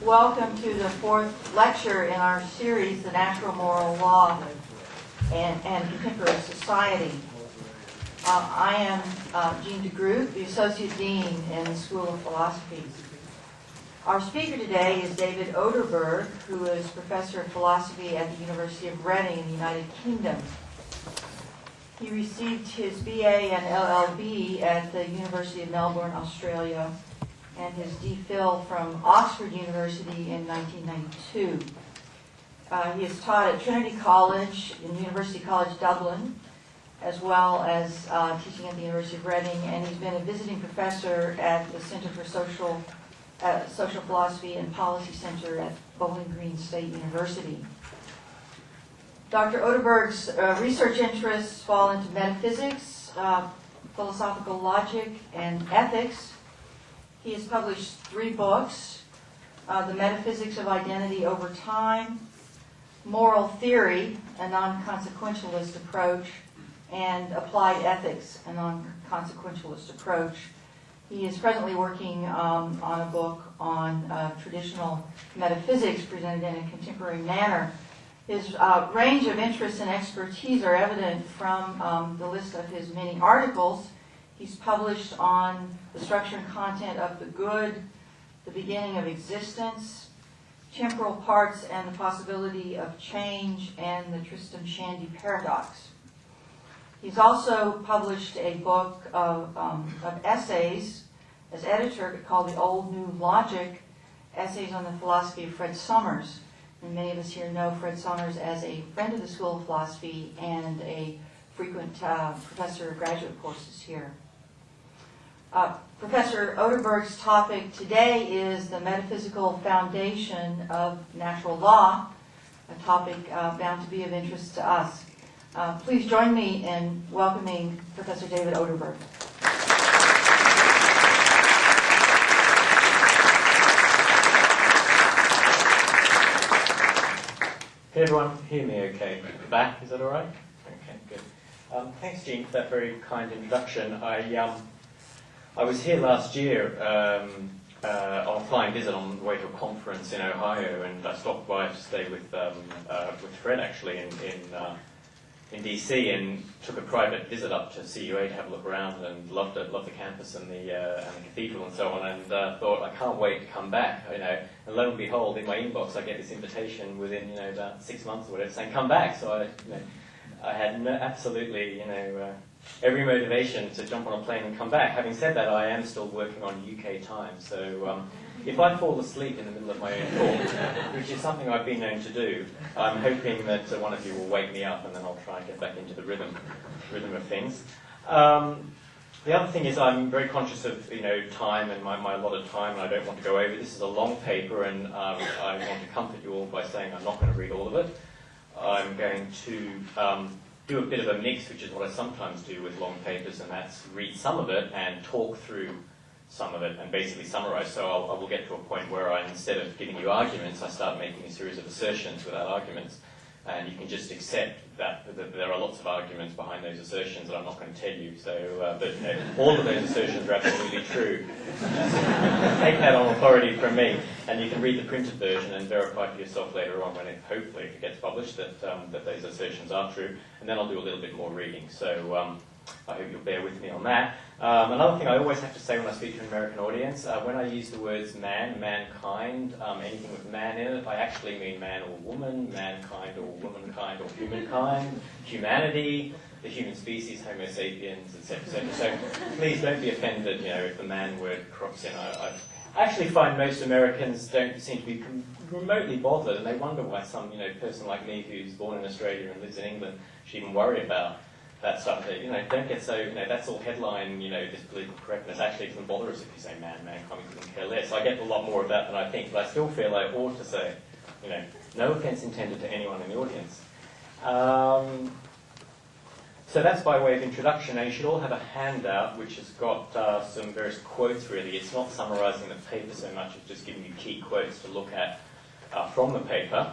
Welcome to the fourth lecture in our series, The Natural Moral Law and Contemporary Society. I am Jean DeGroot, the Associate Dean in the School of Philosophy. Our speaker today is David Oderberg, who is Professor of Philosophy at the University of Reading in the United Kingdom. He received his BA and LLB at the University of Melbourne, Australia, and his DPhil from Oxford University in 1992. He has taught at Trinity College and University College Dublin, as well as teaching at the University of Reading, and he's been a visiting professor at the Center for Social Philosophy and Policy Center at Bowling Green State University. Dr. Oderberg's research interests fall into metaphysics, philosophical logic, and ethics. He has published 3 books, The Metaphysics of Identity Over Time, Moral Theory, a non-consequentialist approach, and Applied Ethics, a non-consequentialist approach. He is presently working on a book on traditional metaphysics presented in a contemporary manner. His range of interests and expertise are evident from the list of his many articles. He's published on the structure and content of the good, the beginning of existence, temporal parts and the possibility of change, and the Tristram Shandy paradox. He's also published a book of essays as editor called The Old New Logic, Essays on the Philosophy of Fred Summers. And many of us here know Fred Summers as a friend of the School of Philosophy and a frequent professor of graduate courses here. Professor Oderberg's topic today is the metaphysical foundation of natural law, a topic bound to be of interest to us. Please join me in welcoming Professor David Oderberg. Can everyone hear me okay? At the back, is that all right? Okay, good. Thanks, Jean, for that very kind introduction. I was here last year on a flying visit on the way to a conference in Ohio, and I stopped by to stay with Fred actually in DC, and took a private visit up to CUA to have a look around, and loved the campus and the cathedral and so on, and thought I can't wait to come back. And lo and behold, in my inbox I get this invitation within about 6 months or whatever saying come back. So I had absolutely every motivation to jump on a plane and come back. Having said that, I am still working on UK time, so if I fall asleep in the middle of my own talk, which is something I've been known to do, I'm hoping that one of you will wake me up, and then I'll try and get back into the rhythm of things. The other thing is I'm very conscious of time and my allotted time, and I don't want to go over. This is a long paper, and I want to comfort you all by saying I'm not going to read all of it. I'm going to do a bit of a mix, which is what I sometimes do with long papers, and that's read some of it and talk through some of it and basically summarize. So I will get to a point where instead of giving you arguments, I start making a series of assertions without arguments. And you can just accept that there are lots of arguments behind those assertions that I'm not going to tell you. So, but all of those assertions are absolutely true. Take that on authority from me, and you can read the printed version and verify for yourself later on when hopefully, if it gets published, that those assertions are true. And then I'll do a little bit more reading. So I hope you'll bear with me on that. Another thing I always have to say when I speak to an American audience, when I use the words man, mankind, anything with man in it, I actually mean man or woman, mankind or womankind or humankind, humanity, the human species, Homo sapiens, etc., etc. So please don't be offended, if the man word crops in. I actually find most Americans don't seem to be remotely bothered, and they wonder why some person like me who's born in Australia and lives in England should even worry about that stuff. Don't get so, that's all headline, this political correctness. Actually, it doesn't bother us if you say man, mankind, we couldn't care less. I get a lot more of that than I think, but I still feel I ought to say, no offence intended to anyone in the audience. So that's by way of introduction. Now, you should all have a handout which has got some various quotes, really. It's not summarising the paper so much, it's just giving you key quotes to look at from the paper.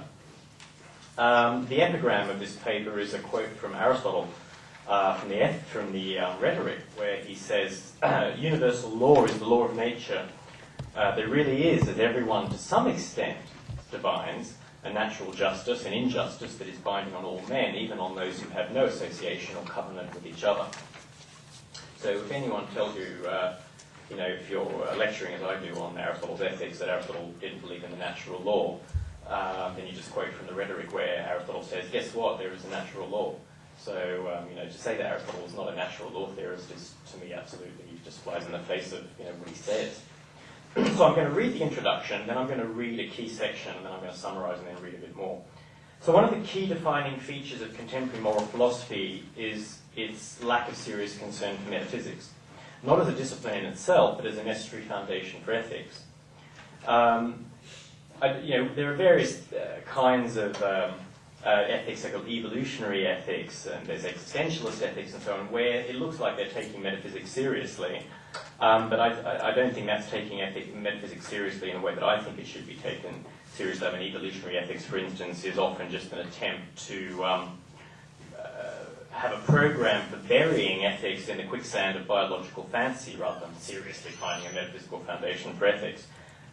The epigram of this paper is a quote from Aristotle, from the Rhetoric, where he says, universal law is the law of nature, there really is, as everyone to some extent divines, a natural justice, an injustice that is binding on all men, even on those who have no association or covenant with each other. So if anyone tells you, if you're lecturing as I do on Aristotle's ethics, that Aristotle didn't believe in the natural law, then you just quote from the rhetoric where Aristotle says, guess what, there is a natural law. So, to say that Aristotle was not a natural law theorist is, to me, absolutely just flies in the face of, what he says. So I'm going to read the introduction, then I'm going to read a key section, and then I'm going to summarize and then read a bit more. So one of the key defining features of contemporary moral philosophy is its lack of serious concern for metaphysics, not as a discipline in itself, but as a necessary foundation for ethics. There are various kinds of ethics, like evolutionary ethics, and there's existentialist ethics and so on, where it looks like they're taking metaphysics seriously. But I don't think that's taking metaphysics seriously in a way that I think it should be taken seriously. I mean, evolutionary ethics, for instance, is often just an attempt to have a program for burying ethics in the quicksand of biological fantasy rather than seriously finding a metaphysical foundation for ethics.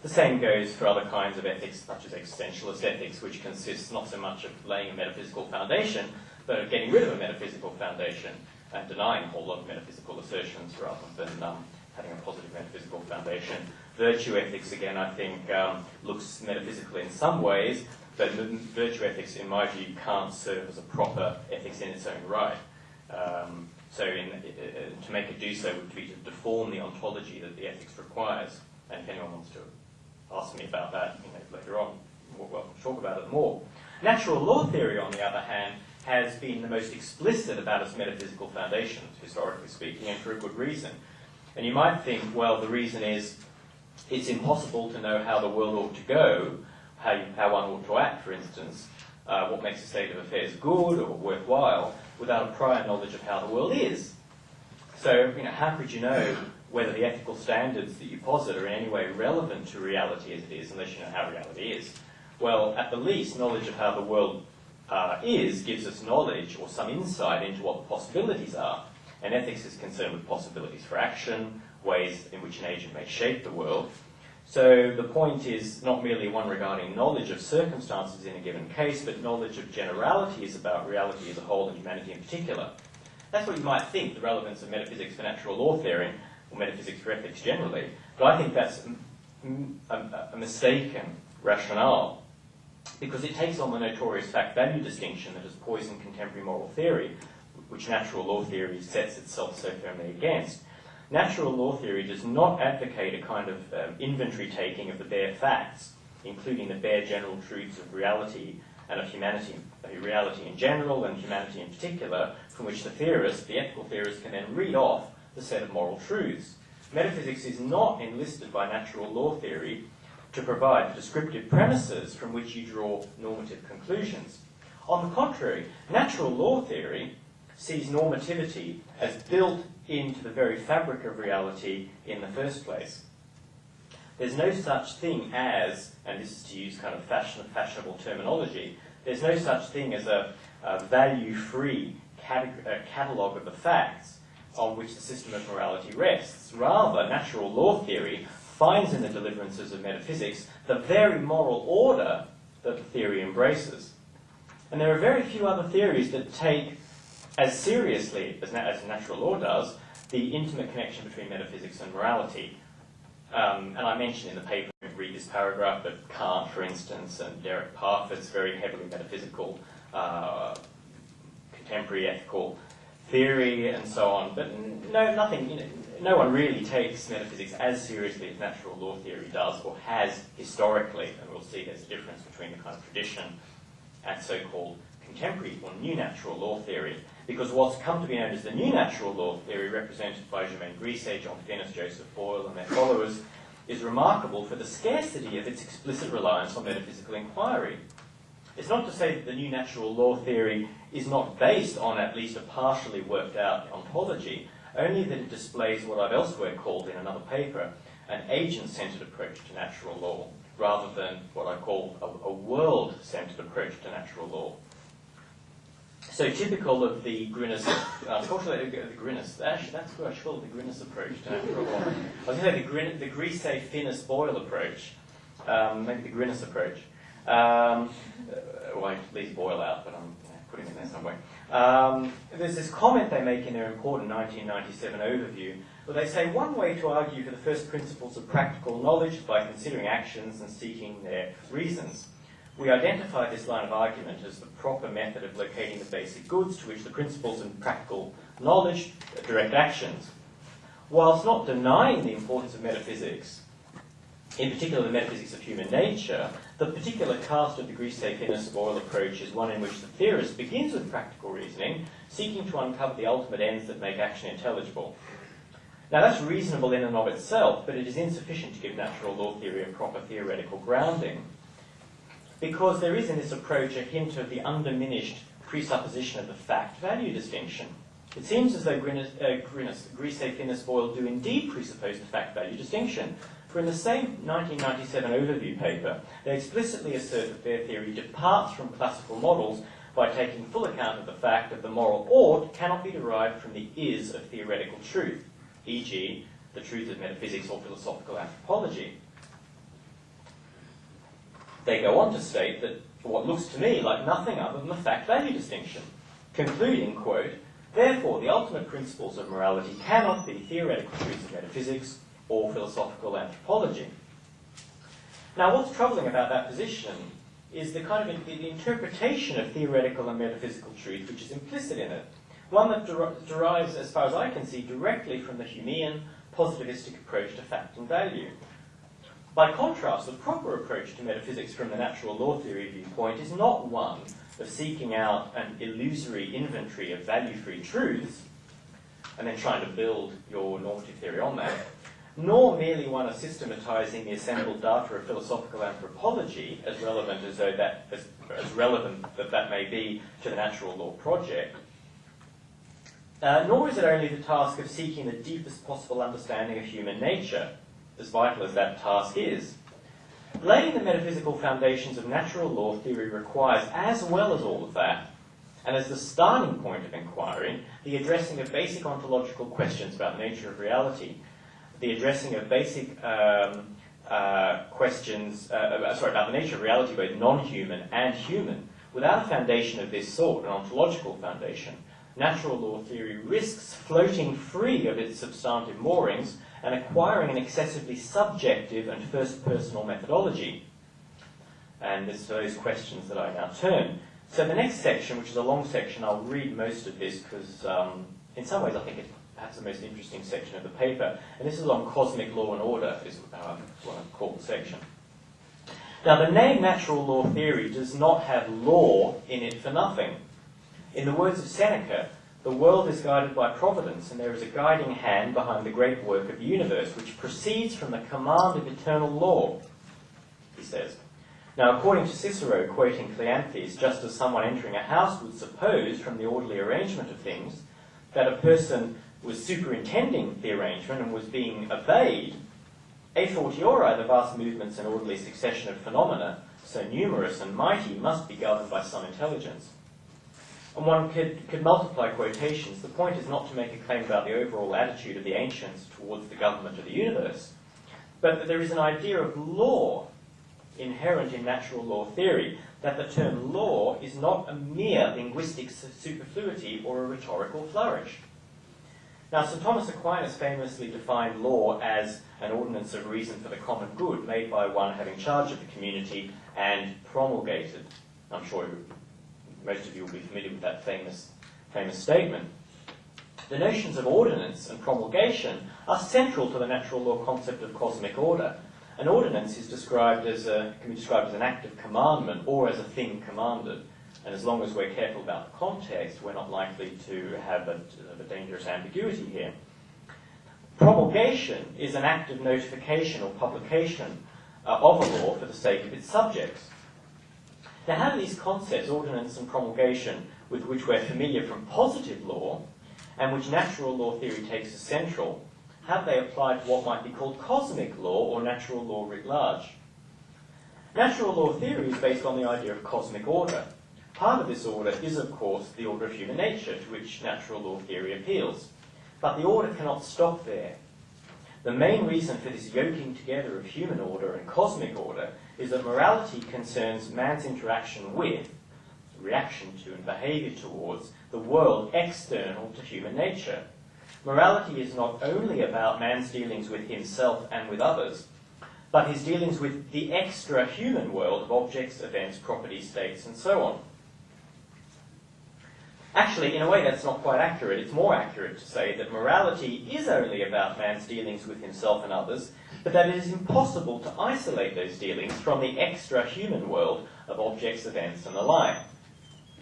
The same goes for other kinds of ethics, such as existentialist ethics, which consists not so much of laying a metaphysical foundation, but of getting rid of a metaphysical foundation and denying a whole lot of metaphysical assertions rather than having a positive metaphysical foundation. Virtue ethics, again, I think looks metaphysical in some ways, but virtue ethics, in my view, can't serve as a proper ethics in its own right. To make it do so would be to deform the ontology that the ethics requires. And if anyone wants to ask me about that later on, we're welcome to talk about it more. Natural law theory, on the other hand, has been the most explicit about its metaphysical foundations, historically speaking, and for a good reason. And you might think, well, the reason is it's impossible to know how the world ought to go, how one ought to act, for instance, what makes a state of affairs good or worthwhile, without a prior knowledge of how the world is. So, how could you know whether the ethical standards that you posit are in any way relevant to reality as it is, unless you know how reality is? Well, at the least, knowledge of how the world gives us knowledge or some insight into what the possibilities are. And ethics is concerned with possibilities for action, ways in which an agent may shape the world. So the point is not merely one regarding knowledge of circumstances in a given case, but knowledge of generalities about reality as a whole and humanity in particular. That's what you might think, the relevance of metaphysics for natural law theory, or metaphysics for ethics generally. But I think that's a mistaken rationale, because it takes on the notorious fact-value distinction that has poisoned contemporary moral theory, which natural law theory sets itself so firmly against. Natural law theory does not advocate a kind of inventory taking of the bare facts, including the bare general truths of reality and of humanity, reality in general and humanity in particular, from which the theorist, the ethical theorist, can then read off the set of moral truths. Metaphysics is not enlisted by natural law theory to provide the descriptive premises from which you draw normative conclusions. On the contrary, natural law theory sees normativity as built into the very fabric of reality in the first place. There's no such thing as, and this is to use kind of fashionable terminology, there's no such thing as a value-free catalogue of the facts on which the system of morality rests. Rather, natural law theory finds in the deliverances of metaphysics the very moral order that the theory embraces. And there are very few other theories that take as seriously as natural law does the intimate connection between metaphysics and morality. And I mentioned in the paper, read this paragraph, but Kant, for instance, and Derek Parfit's very heavily metaphysical, contemporary ethical theory, and so on. But no one really takes metaphysics as seriously as natural law theory does, or has historically. And we'll see there's a difference between the kind of tradition and so-called contemporary or new natural law theory. Because what's come to be known as the new natural law theory, represented by Germaine Grisset, John Finnis, Joseph Boyle, and their followers, is remarkable for the scarcity of its explicit reliance on metaphysical inquiry. It's not to say that the new natural law theory is not based on at least a partially worked out ontology, only that it displays what I've elsewhere called in another paper an agent-centered approach to natural law, rather than what I call a world-centered approach to natural law. So typical of the Grinness, unfortunately the Grinness, actually that's what I should call it, the Grinness approach to natural law. I was going to say the Grise Finis Boyle approach, maybe the Grinness approach. Well, I leave Boyle out, but I'm putting it there somewhere. There's this comment they make in their important 1997 overview, where they say one way to argue for the first principles of practical knowledge is by considering actions and seeking their reasons. We identify this line of argument as the proper method of locating the basic goods to which the principles of practical knowledge direct actions. Whilst not denying the importance of metaphysics, in particular the metaphysics of human nature, the particular cast of the Grise Finis Boyle approach is one in which the theorist begins with practical reasoning, seeking to uncover the ultimate ends that make action intelligible. Now that's reasonable in and of itself, but it is insufficient to give natural law theory a proper theoretical grounding, because there is in this approach a hint of the undiminished presupposition of the fact-value distinction. It seems as though Grise Finis Boyle do indeed presuppose the fact-value distinction, for in the same 1997 overview paper, they explicitly assert that their theory departs from classical models by taking full account of the fact that the moral ought cannot be derived from the is of theoretical truth, e.g., the truth of metaphysics or philosophical anthropology. They go on to state that what looks to me like nothing other than the fact-value distinction, concluding, quote, therefore the ultimate principles of morality cannot be theoretical truths of metaphysics or philosophical anthropology. Now what's troubling about that position is the kind of the interpretation of theoretical and metaphysical truth which is implicit in it, one that derives, as far as I can see, directly from the Humean positivistic approach to fact and value. By contrast, the proper approach to metaphysics from the natural law theory viewpoint is not one of seeking out an illusory inventory of value-free truths and then trying to build your normative theory on that, nor merely one of systematizing the assembled data of philosophical anthropology, as relevant as relevant that may be to the natural law project, nor is it only the task of seeking the deepest possible understanding of human nature, as vital as that task is. Laying the metaphysical foundations of natural law theory requires, as well as all of that, and as the starting point of inquiry, the addressing of basic ontological questions about the nature of reality, the addressing of basic questions about the nature of reality, both non-human and human. Without a foundation of this sort, an ontological foundation, natural law theory risks floating free of its substantive moorings and acquiring an excessively subjective and first-personal methodology. And it's to those questions that I now turn. So the next section, which is a long section, I'll read most of this because in some ways I think it's perhaps the most interesting section of the paper. And this is on cosmic law and order, is what I've called the section. Now the name natural law theory does not have law in it for nothing. In the words of Seneca, the world is guided by providence, and there is a guiding hand behind the great work of the universe, which proceeds from the command of eternal law, he says. Now, according to Cicero, quoting Cleanthes, just as someone entering a house would suppose from the orderly arrangement of things that a person was superintending the arrangement and was being obeyed, a fortiori the vast movements and orderly succession of phenomena, so numerous and mighty, must be governed by some intelligence. And one could multiply quotations. The point is not to make a claim about the overall attitude of the ancients towards the government of the universe, but that there is an idea of law inherent in natural law theory, that the term law is not a mere linguistic superfluity or a rhetorical flourish. Now, St. Thomas Aquinas famously defined law as an ordinance of reason for the common good, made by one having charge of the community and promulgated. I'm sure most of you will be familiar with that famous statement. The notions of ordinance and promulgation are central to the natural law concept of cosmic order. An ordinance is described as can be described as an act of commandment or as a thing commanded. And as long as we're careful about the context, we're not likely to have a dangerous ambiguity here. Promulgation is an act of notification or publication of a law for the sake of its subjects. Now, how do these concepts, ordinance and promulgation, with which we're familiar from positive law, and which natural law theory takes as central, have they applied to what might be called cosmic law or natural law writ large? Natural law theory is based on the idea of cosmic order. Part of this order is, of course, the order of human nature, to which natural law theory appeals. But the order cannot stop there. The main reason for this yoking together of human order and cosmic order is that morality concerns man's interaction with, reaction to, and behaviour towards the world external to human nature. Morality is not only about man's dealings with himself and with others, but his dealings with the extra-human world of objects, events, property, states, and so on. Actually, in a way, that's not quite accurate. It's more accurate to say that morality is only about man's dealings with himself and others, but that it is impossible to isolate those dealings from the extra-human world of objects, events, and the like.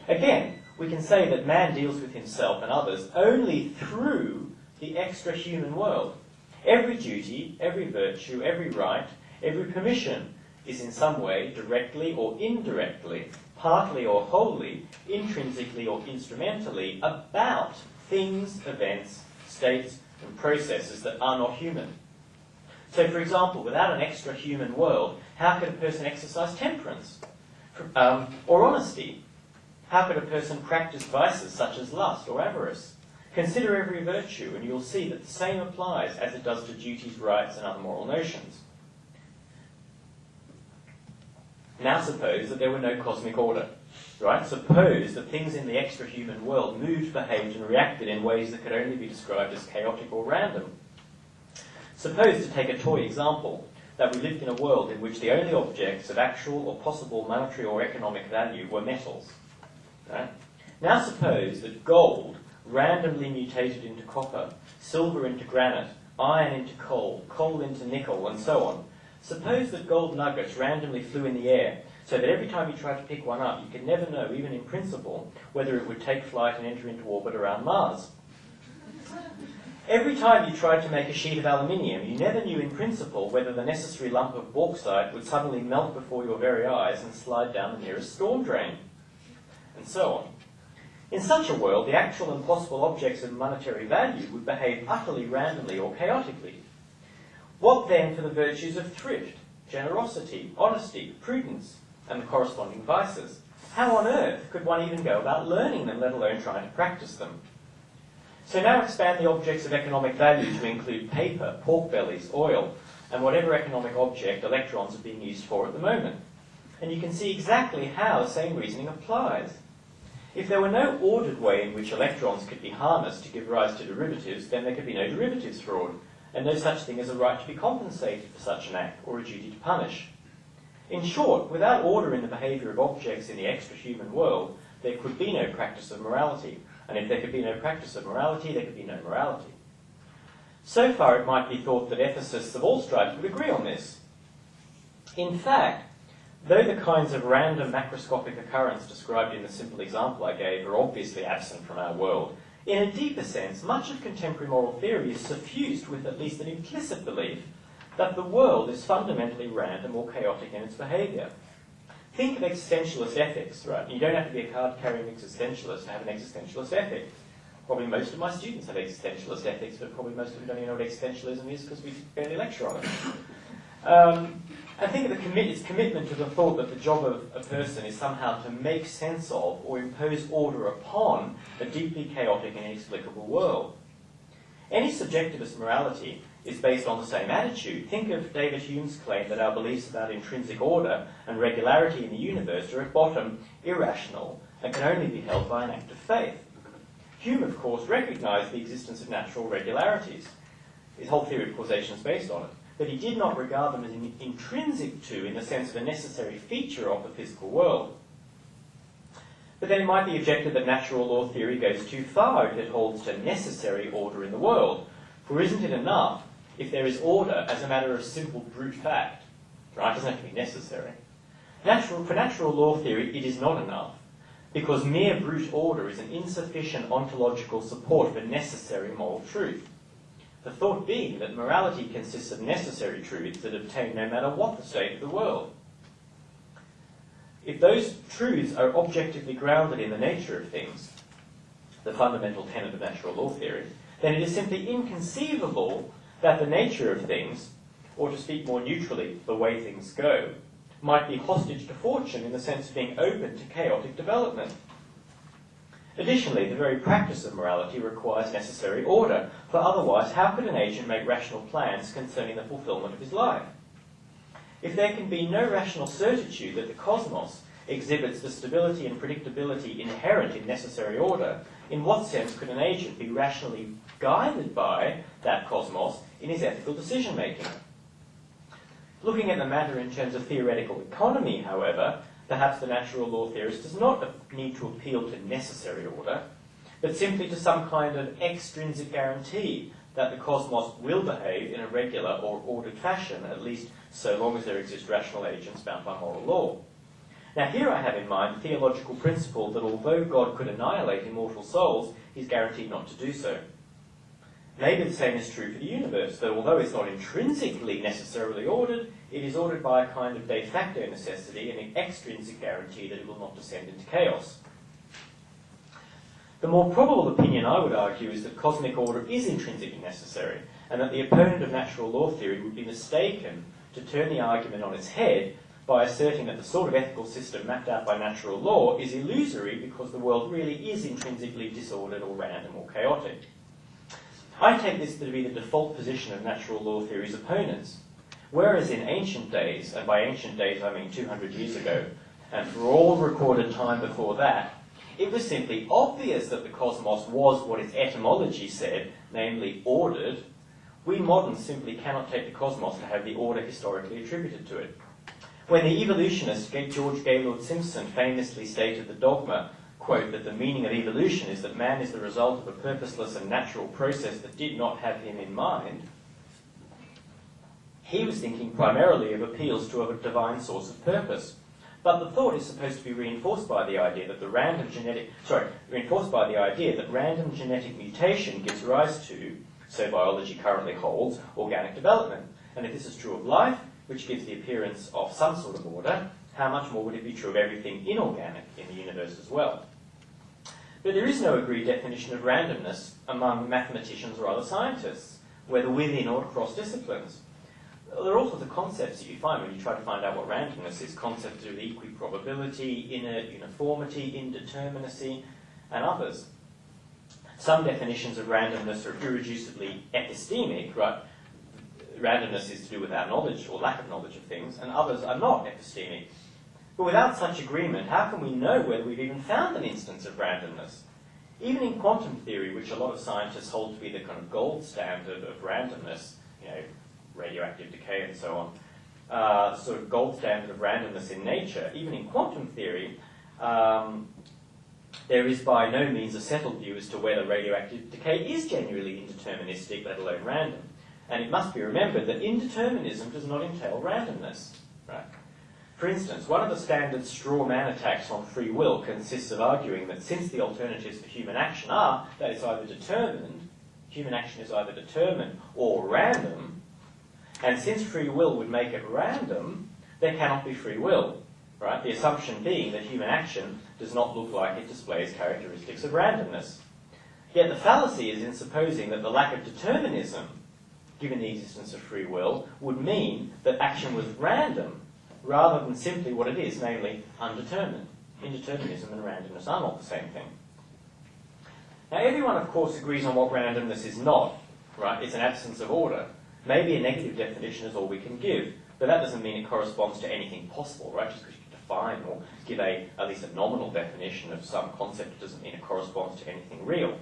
Again, we can say that man deals with himself and others only through the extra-human world. Every duty, every virtue, every right, every permission is in some way, directly or indirectly, partly or wholly, intrinsically or instrumentally, about things, events, states, and processes that are not human. So, for example, without an extra-human world, how could a person exercise temperance or honesty? How could a person practice vices such as lust or avarice? Consider every virtue, and you'll see that the same applies as it does to duties, rights, and other moral notions. Now suppose that there were no cosmic order, right? Suppose that things in the extra-human world moved, behaved, and reacted in ways that could only be described as chaotic or random. Suppose, to take a toy example, that we lived in a world in which the only objects of actual or possible monetary or economic value were metals. Right? Now suppose that gold randomly mutated into copper, silver into granite, iron into coal, coal into nickel, and so on. Suppose that gold nuggets randomly flew in the air, so that every time you tried to pick one up, you could never know, even in principle, whether it would take flight and enter into orbit around Mars. Every time you tried to make a sheet of aluminium, you never knew in principle whether the necessary lump of bauxite would suddenly melt before your very eyes and slide down the nearest storm drain, and so on. In such a world, the actual and possible objects of monetary value would behave utterly randomly or chaotically. What then for the virtues of thrift, generosity, honesty, prudence, and the corresponding vices? How on earth could one even go about learning them, let alone trying to practice them? So now expand the objects of economic value to include paper, pork bellies, oil, and whatever economic object electrons are being used for at the moment. And you can see exactly how the same reasoning applies. If there were no ordered way in which electrons could be harnessed to give rise to derivatives, then there could be no derivatives fraud, and no such thing as a right to be compensated for such an act, or a duty to punish. In short, without order in the behaviour of objects in the extra-human world, there could be no practice of morality, and if there could be no practice of morality, there could be no morality. So far it might be thought that ethicists of all stripes would agree on this. In fact, though the kinds of random macroscopic occurrence described in the simple example I gave are obviously absent from our world, in a deeper sense, much of contemporary moral theory is suffused with at least an implicit belief that the world is fundamentally random or chaotic in its behaviour. Think of existentialist ethics, right? You don't have to be a card-carrying existentialist to have an existentialist ethic. Probably most of my students have existentialist ethics, but probably most of them don't even know what existentialism is because we barely lecture on it. I think of its commitment to the thought that the job of a person is somehow to make sense of or impose order upon a deeply chaotic and inexplicable world. Any subjectivist morality is based on the same attitude. Think of David Hume's claim that our beliefs about intrinsic order and regularity in the universe are at bottom irrational and can only be held by an act of faith. Hume, of course, recognised the existence of natural regularities. His whole theory of causation is based on it. But he did not regard them as intrinsic to, in the sense of a necessary feature of the physical world. But then it might be objected that natural law theory goes too far if it holds to necessary order in the world. For isn't it enough if there is order as a matter of simple brute fact? Right? It doesn't have to be necessary. For natural law theory, it is not enough, because mere brute order is an insufficient ontological support for necessary moral truth. The thought being that morality consists of necessary truths that obtain no matter what the state of the world. If those truths are objectively grounded in the nature of things, the fundamental tenet of natural law theory, then it is simply inconceivable that the nature of things, or to speak more neutrally, the way things go, might be hostage to fortune in the sense of being open to chaotic development. Additionally, the very practice of morality requires necessary order, for otherwise how could an agent make rational plans concerning the fulfillment of his life? If there can be no rational certitude that the cosmos exhibits the stability and predictability inherent in necessary order, in what sense could an agent be rationally guided by that cosmos in his ethical decision-making? Looking at the matter in terms of theoretical economy, however, perhaps the natural law theorist does not need to appeal to necessary order, but simply to some kind of extrinsic guarantee that the cosmos will behave in a regular or ordered fashion, at least so long as there exist rational agents bound by moral law. Now here I have in mind the theological principle that although God could annihilate immortal souls, he's guaranteed not to do so. Maybe the same is true for the universe, that although it's not intrinsically necessarily ordered, it is ordered by a kind of de facto necessity and an extrinsic guarantee that it will not descend into chaos. The more probable opinion, I would argue, is that cosmic order is intrinsically necessary, and that the opponent of natural law theory would be mistaken to turn the argument on its head by asserting that the sort of ethical system mapped out by natural law is illusory because the world really is intrinsically disordered or random or chaotic. I take this to be the default position of natural law theory's opponents. Whereas in ancient days, and by ancient days I mean 200 years ago, and for all recorded time before that, it was simply obvious that the cosmos was what its etymology said, namely ordered, we moderns simply cannot take the cosmos to have the order historically attributed to it. When the evolutionist George Gaylord Simpson famously stated the dogma, quote, that the meaning of evolution is that man is the result of a purposeless and natural process that did not have him in mind, he was thinking primarily of appeals to a divine source of purpose. But the thought is supposed to be reinforced by the idea that random genetic mutation gives rise to, so biology currently holds, organic development. And if this is true of life, which gives the appearance of some sort of order, how much more would it be true of everything inorganic in the universe as well? But there is no agreed definition of randomness among mathematicians or other scientists, whether within or across disciplines. There are all sorts of concepts that you find when you try to find out what randomness is. Concepts of equiprobability, inner uniformity, indeterminacy, and others. Some definitions of randomness are irreducibly epistemic, right? Randomness is to do with our knowledge or lack of knowledge of things, and others are not epistemic. But without such agreement, how can we know whether we've even found an instance of randomness? Even in quantum theory, which a lot of scientists hold to be the kind of gold standard of randomness, radioactive decay and so on, sort of gold standard of randomness in nature, even in quantum theory, there is by no means a settled view as to whether radioactive decay is genuinely indeterministic, let alone random. And it must be remembered that indeterminism does not entail randomness. Right? For instance, one of the standard straw man attacks on free will consists of arguing that since the alternatives for human action are that it's either determined, human action is either determined or random, and since free will would make it random, there cannot be free will. Right? The assumption being that human action does not look like it displays characteristics of randomness. Yet the fallacy is in supposing that the lack of determinism, given the existence of free will, would mean that action was random, rather than simply what it is, namely undetermined. Indeterminism and randomness are not the same thing. Now everyone, of course, agrees on what randomness is not, right? It's an absence of order. Maybe a negative definition is all we can give, but that doesn't mean it corresponds to anything possible, right? Just because you can define or give at least a nominal definition of some concept doesn't mean it corresponds to anything real.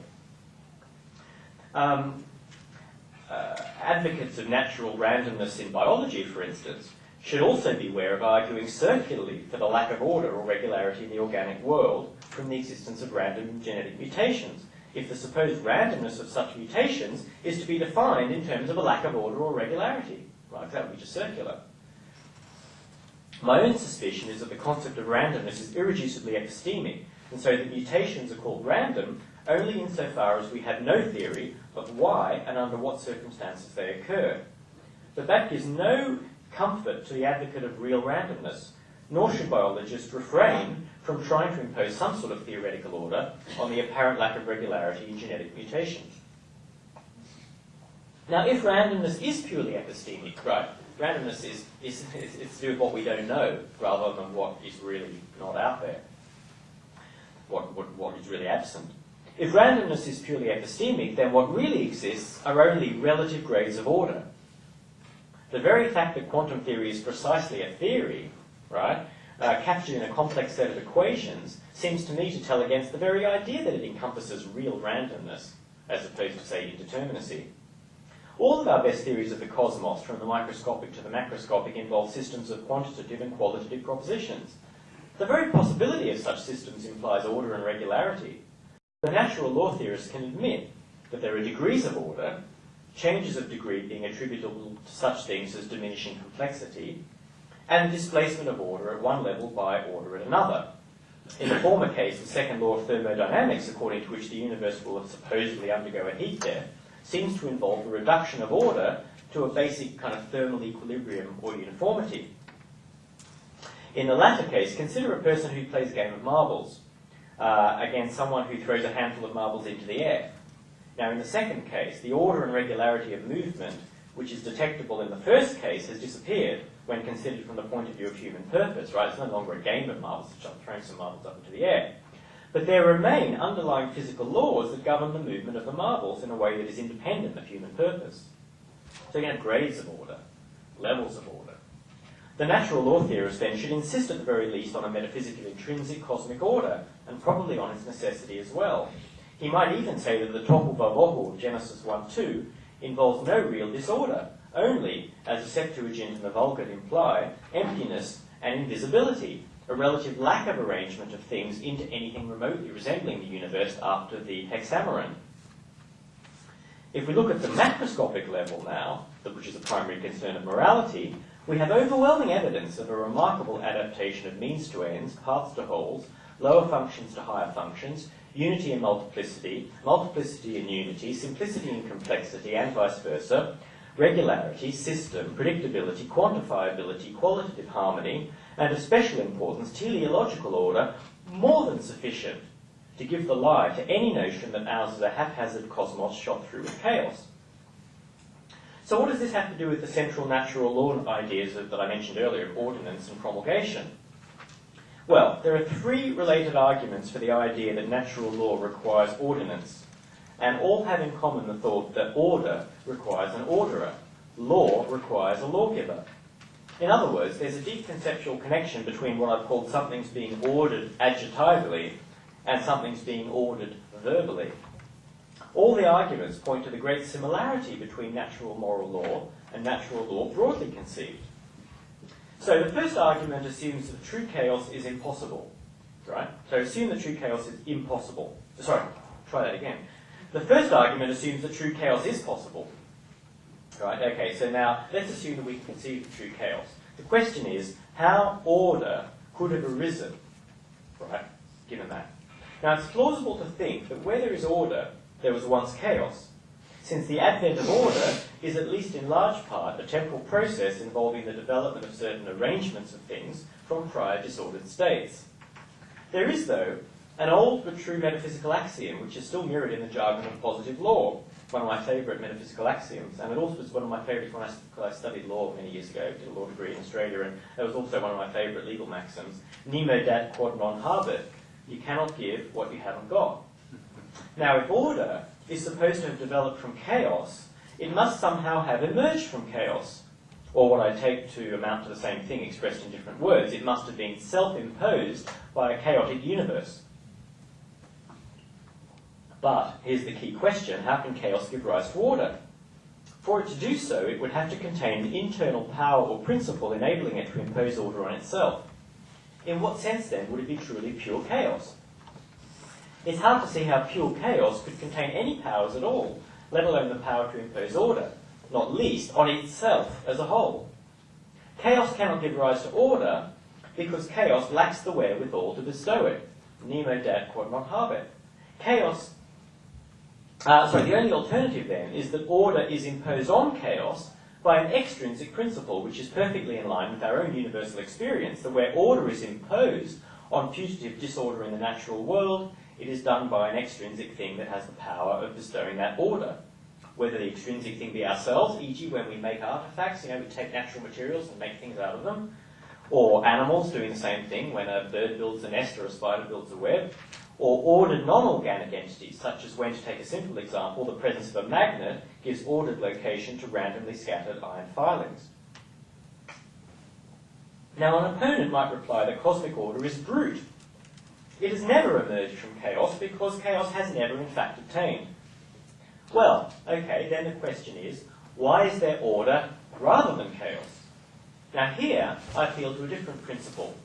Advocates of natural randomness in biology, for instance, should also beware of arguing circularly for the lack of order or regularity in the organic world from the existence of random genetic mutations, if the supposed randomness of such mutations is to be defined in terms of a lack of order or regularity. Right, that would be just circular. My own suspicion is that the concept of randomness is irreducibly epistemic, and so that mutations are called random only insofar as we have no theory of why and under what circumstances they occur. But that gives no comfort to the advocate of real randomness, nor should biologists refrain from trying to impose some sort of theoretical order on the apparent lack of regularity in genetic mutations. Now, if randomness is purely epistemic, right, Randomness is to do with what we don't know, rather than what is really not out there, what is really absent. If randomness is purely epistemic, then what really exists are only relative grades of order. The very fact that quantum theory is precisely a theory, right, captured in a complex set of equations, seems to me to tell against the very idea that it encompasses real randomness, as opposed to, say, indeterminacy. All of our best theories of the cosmos, from the microscopic to the macroscopic, involve systems of quantitative and qualitative propositions. The very possibility of such systems implies order and regularity. The natural law theorists can admit that there are degrees of order, changes of degree being attributable to such things as diminishing complexity, and the displacement of order at one level by order at another. In the former case, the second law of thermodynamics, according to which the universe will supposedly undergo a heat death, seems to involve a reduction of order to a basic kind of thermal equilibrium or uniformity. In the latter case, consider a person who plays a game of marbles against someone who throws a handful of marbles into the air. Now, in the second case, the order and regularity of movement, which is detectable in the first case, has disappeared when considered from the point of view of human purpose, right? It's no longer a game of marbles, it's just throwing some marbles up into the air. But there remain underlying physical laws that govern the movement of the marbles in a way that is independent of human purpose. So you have grades of order, levels of order. The natural law theorist then should insist at the very least on a metaphysical intrinsic cosmic order, and probably on its necessity as well. He might even say that the tohu vavohu of Genesis 1:2 involves no real disorder, only, as the Septuagint and the Vulgate imply, emptiness and invisibility, a relative lack of arrangement of things into anything remotely resembling the universe after the hexameron. If we look at the macroscopic level now, which is a primary concern of morality, we have overwhelming evidence of a remarkable adaptation of means to ends, paths to wholes, lower functions to higher functions, unity and multiplicity, multiplicity and unity, simplicity and complexity, and vice versa, regularity, system, predictability, quantifiability, qualitative harmony, and of special importance, teleological order, more than sufficient to give the lie to any notion that ours is a haphazard cosmos shot through with chaos. So what does this have to do with the central natural law ideas that I mentioned earlier of ordinance and promulgation? Well, there are three related arguments for the idea that natural law requires ordinance, and all have in common the thought that order requires an orderer, law requires a lawgiver. In other words, there's a deep conceptual connection between what I've called something's being ordered adjectively and something's being ordered verbally. All the arguments point to the great similarity between natural moral law and natural law broadly conceived. So the first argument assumes that true chaos is impossible, right? So assume that true chaos is impossible. Sorry, try that again. The first argument assumes that true chaos is possible. Right, okay, so now let's assume that we can conceive of true chaos. The question is, how order could have arisen, right, given that? Now it's plausible to think that where there is order, there was once chaos, since the advent of order is at least in large part a temporal process involving the development of certain arrangements of things from prior disordered states. There is, though, an old but true metaphysical axiom which is still mirrored in the jargon of positive law, one of my favourite metaphysical axioms, and it also was one of my favourites when I studied law many years ago, did a law degree in Australia, and it was also one of my favourite legal maxims, nemo dat quod non habet, you cannot give what you haven't got. Now, if order is supposed to have developed from chaos, it must somehow have emerged from chaos, or what I take to amount to the same thing expressed in different words, it must have been self-imposed by a chaotic universe. But here's the key question, how can chaos give rise to order? For it to do so, it would have to contain an internal power or principle enabling it to impose order on itself. In what sense, then, would it be truly pure chaos? It's hard to see how pure chaos could contain any powers at all, let alone the power to impose order, not least on itself as a whole. Chaos cannot give rise to order because chaos lacks the wherewithal to bestow it. Nemo dat quod non habet. The only alternative then is that order is imposed on chaos by an extrinsic principle which is perfectly in line with our own universal experience, that where order is imposed on putative disorder in the natural world, it is done by an extrinsic thing that has the power of bestowing that order. whether the extrinsic thing be ourselves, e.g. when we make artifacts, we take natural materials and make things out of them, or animals doing the same thing when a bird builds a nest or a spider builds a web, or ordered non-organic entities, such as when, to take a simple example, the presence of a magnet gives ordered location to randomly scattered iron filings. Now, an opponent might reply that cosmic order is brute. It has never emerged from chaos because chaos has never in fact obtained. Well, okay, then the question is, why is there order rather than chaos? Now here, I appeal to a different principle,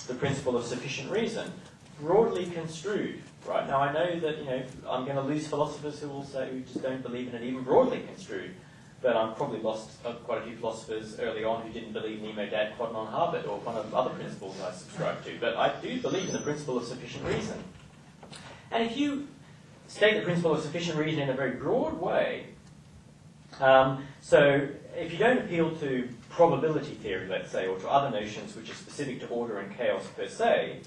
the principle of sufficient reason, broadly construed. Right now, I know that I'm going to lose philosophers who will say who just don't believe in it even broadly construed. But I'm probably lost quite a few philosophers early on who didn't believe Nemo, Dad, Quod non habet, or one of the other principles I subscribe to. But I do believe in the principle of sufficient reason. And if you state the principle of sufficient reason in a very broad way, so if you don't appeal to probability theory, let's say, or to other notions which are specific to order and chaos per se,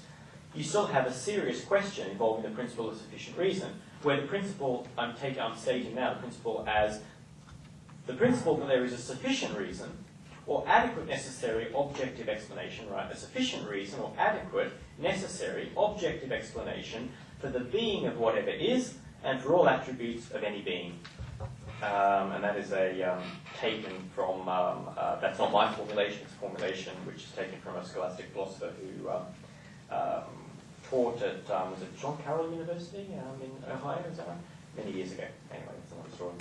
you still have a serious question involving the principle of sufficient reason, where the principle I'm stating now, the principle as the principle that there is a sufficient reason or adequate necessary objective explanation, right? A sufficient reason or adequate necessary objective explanation for the being of whatever is and for all attributes of any being. And that is taken from, that's not my formulation, it's a formulation which is taken from a scholastic philosopher who taught at, was it John Carroll University in Ohio, is that right? Many years ago. Anyway, that's another story.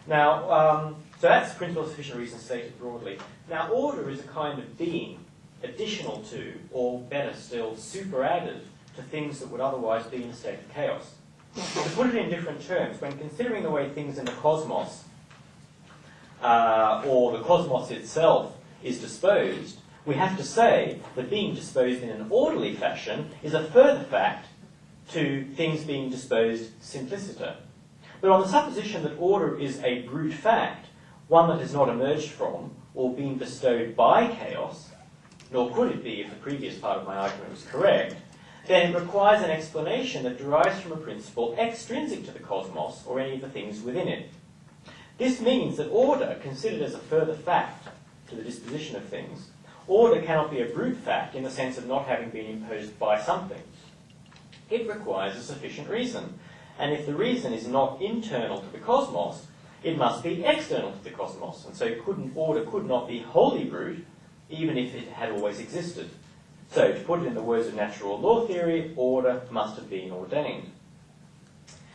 Now, so that's the principle of sufficient reason stated broadly. Now, order is a kind of being additional to, or better still, superadded to things that would otherwise be in a state of chaos. To put it in different terms, when considering the way things in the cosmos, or the cosmos itself, is disposed, we have to say that being disposed in an orderly fashion is a further fact to things being disposed simpliciter. But on the supposition that order is a brute fact, one that has not emerged from or been bestowed by chaos, nor could it be if the previous part of my argument was correct, then it requires an explanation that derives from a principle extrinsic to the cosmos or any of the things within it. This means that order, considered as a further fact to the disposition of things, order cannot be a brute fact in the sense of not having been imposed by something. It requires a sufficient reason. And if the reason is not internal to the cosmos, it must be external to the cosmos. And so order could not be wholly brute, even if it had always existed. So, to put it in the words of natural law theory, order must have been ordained.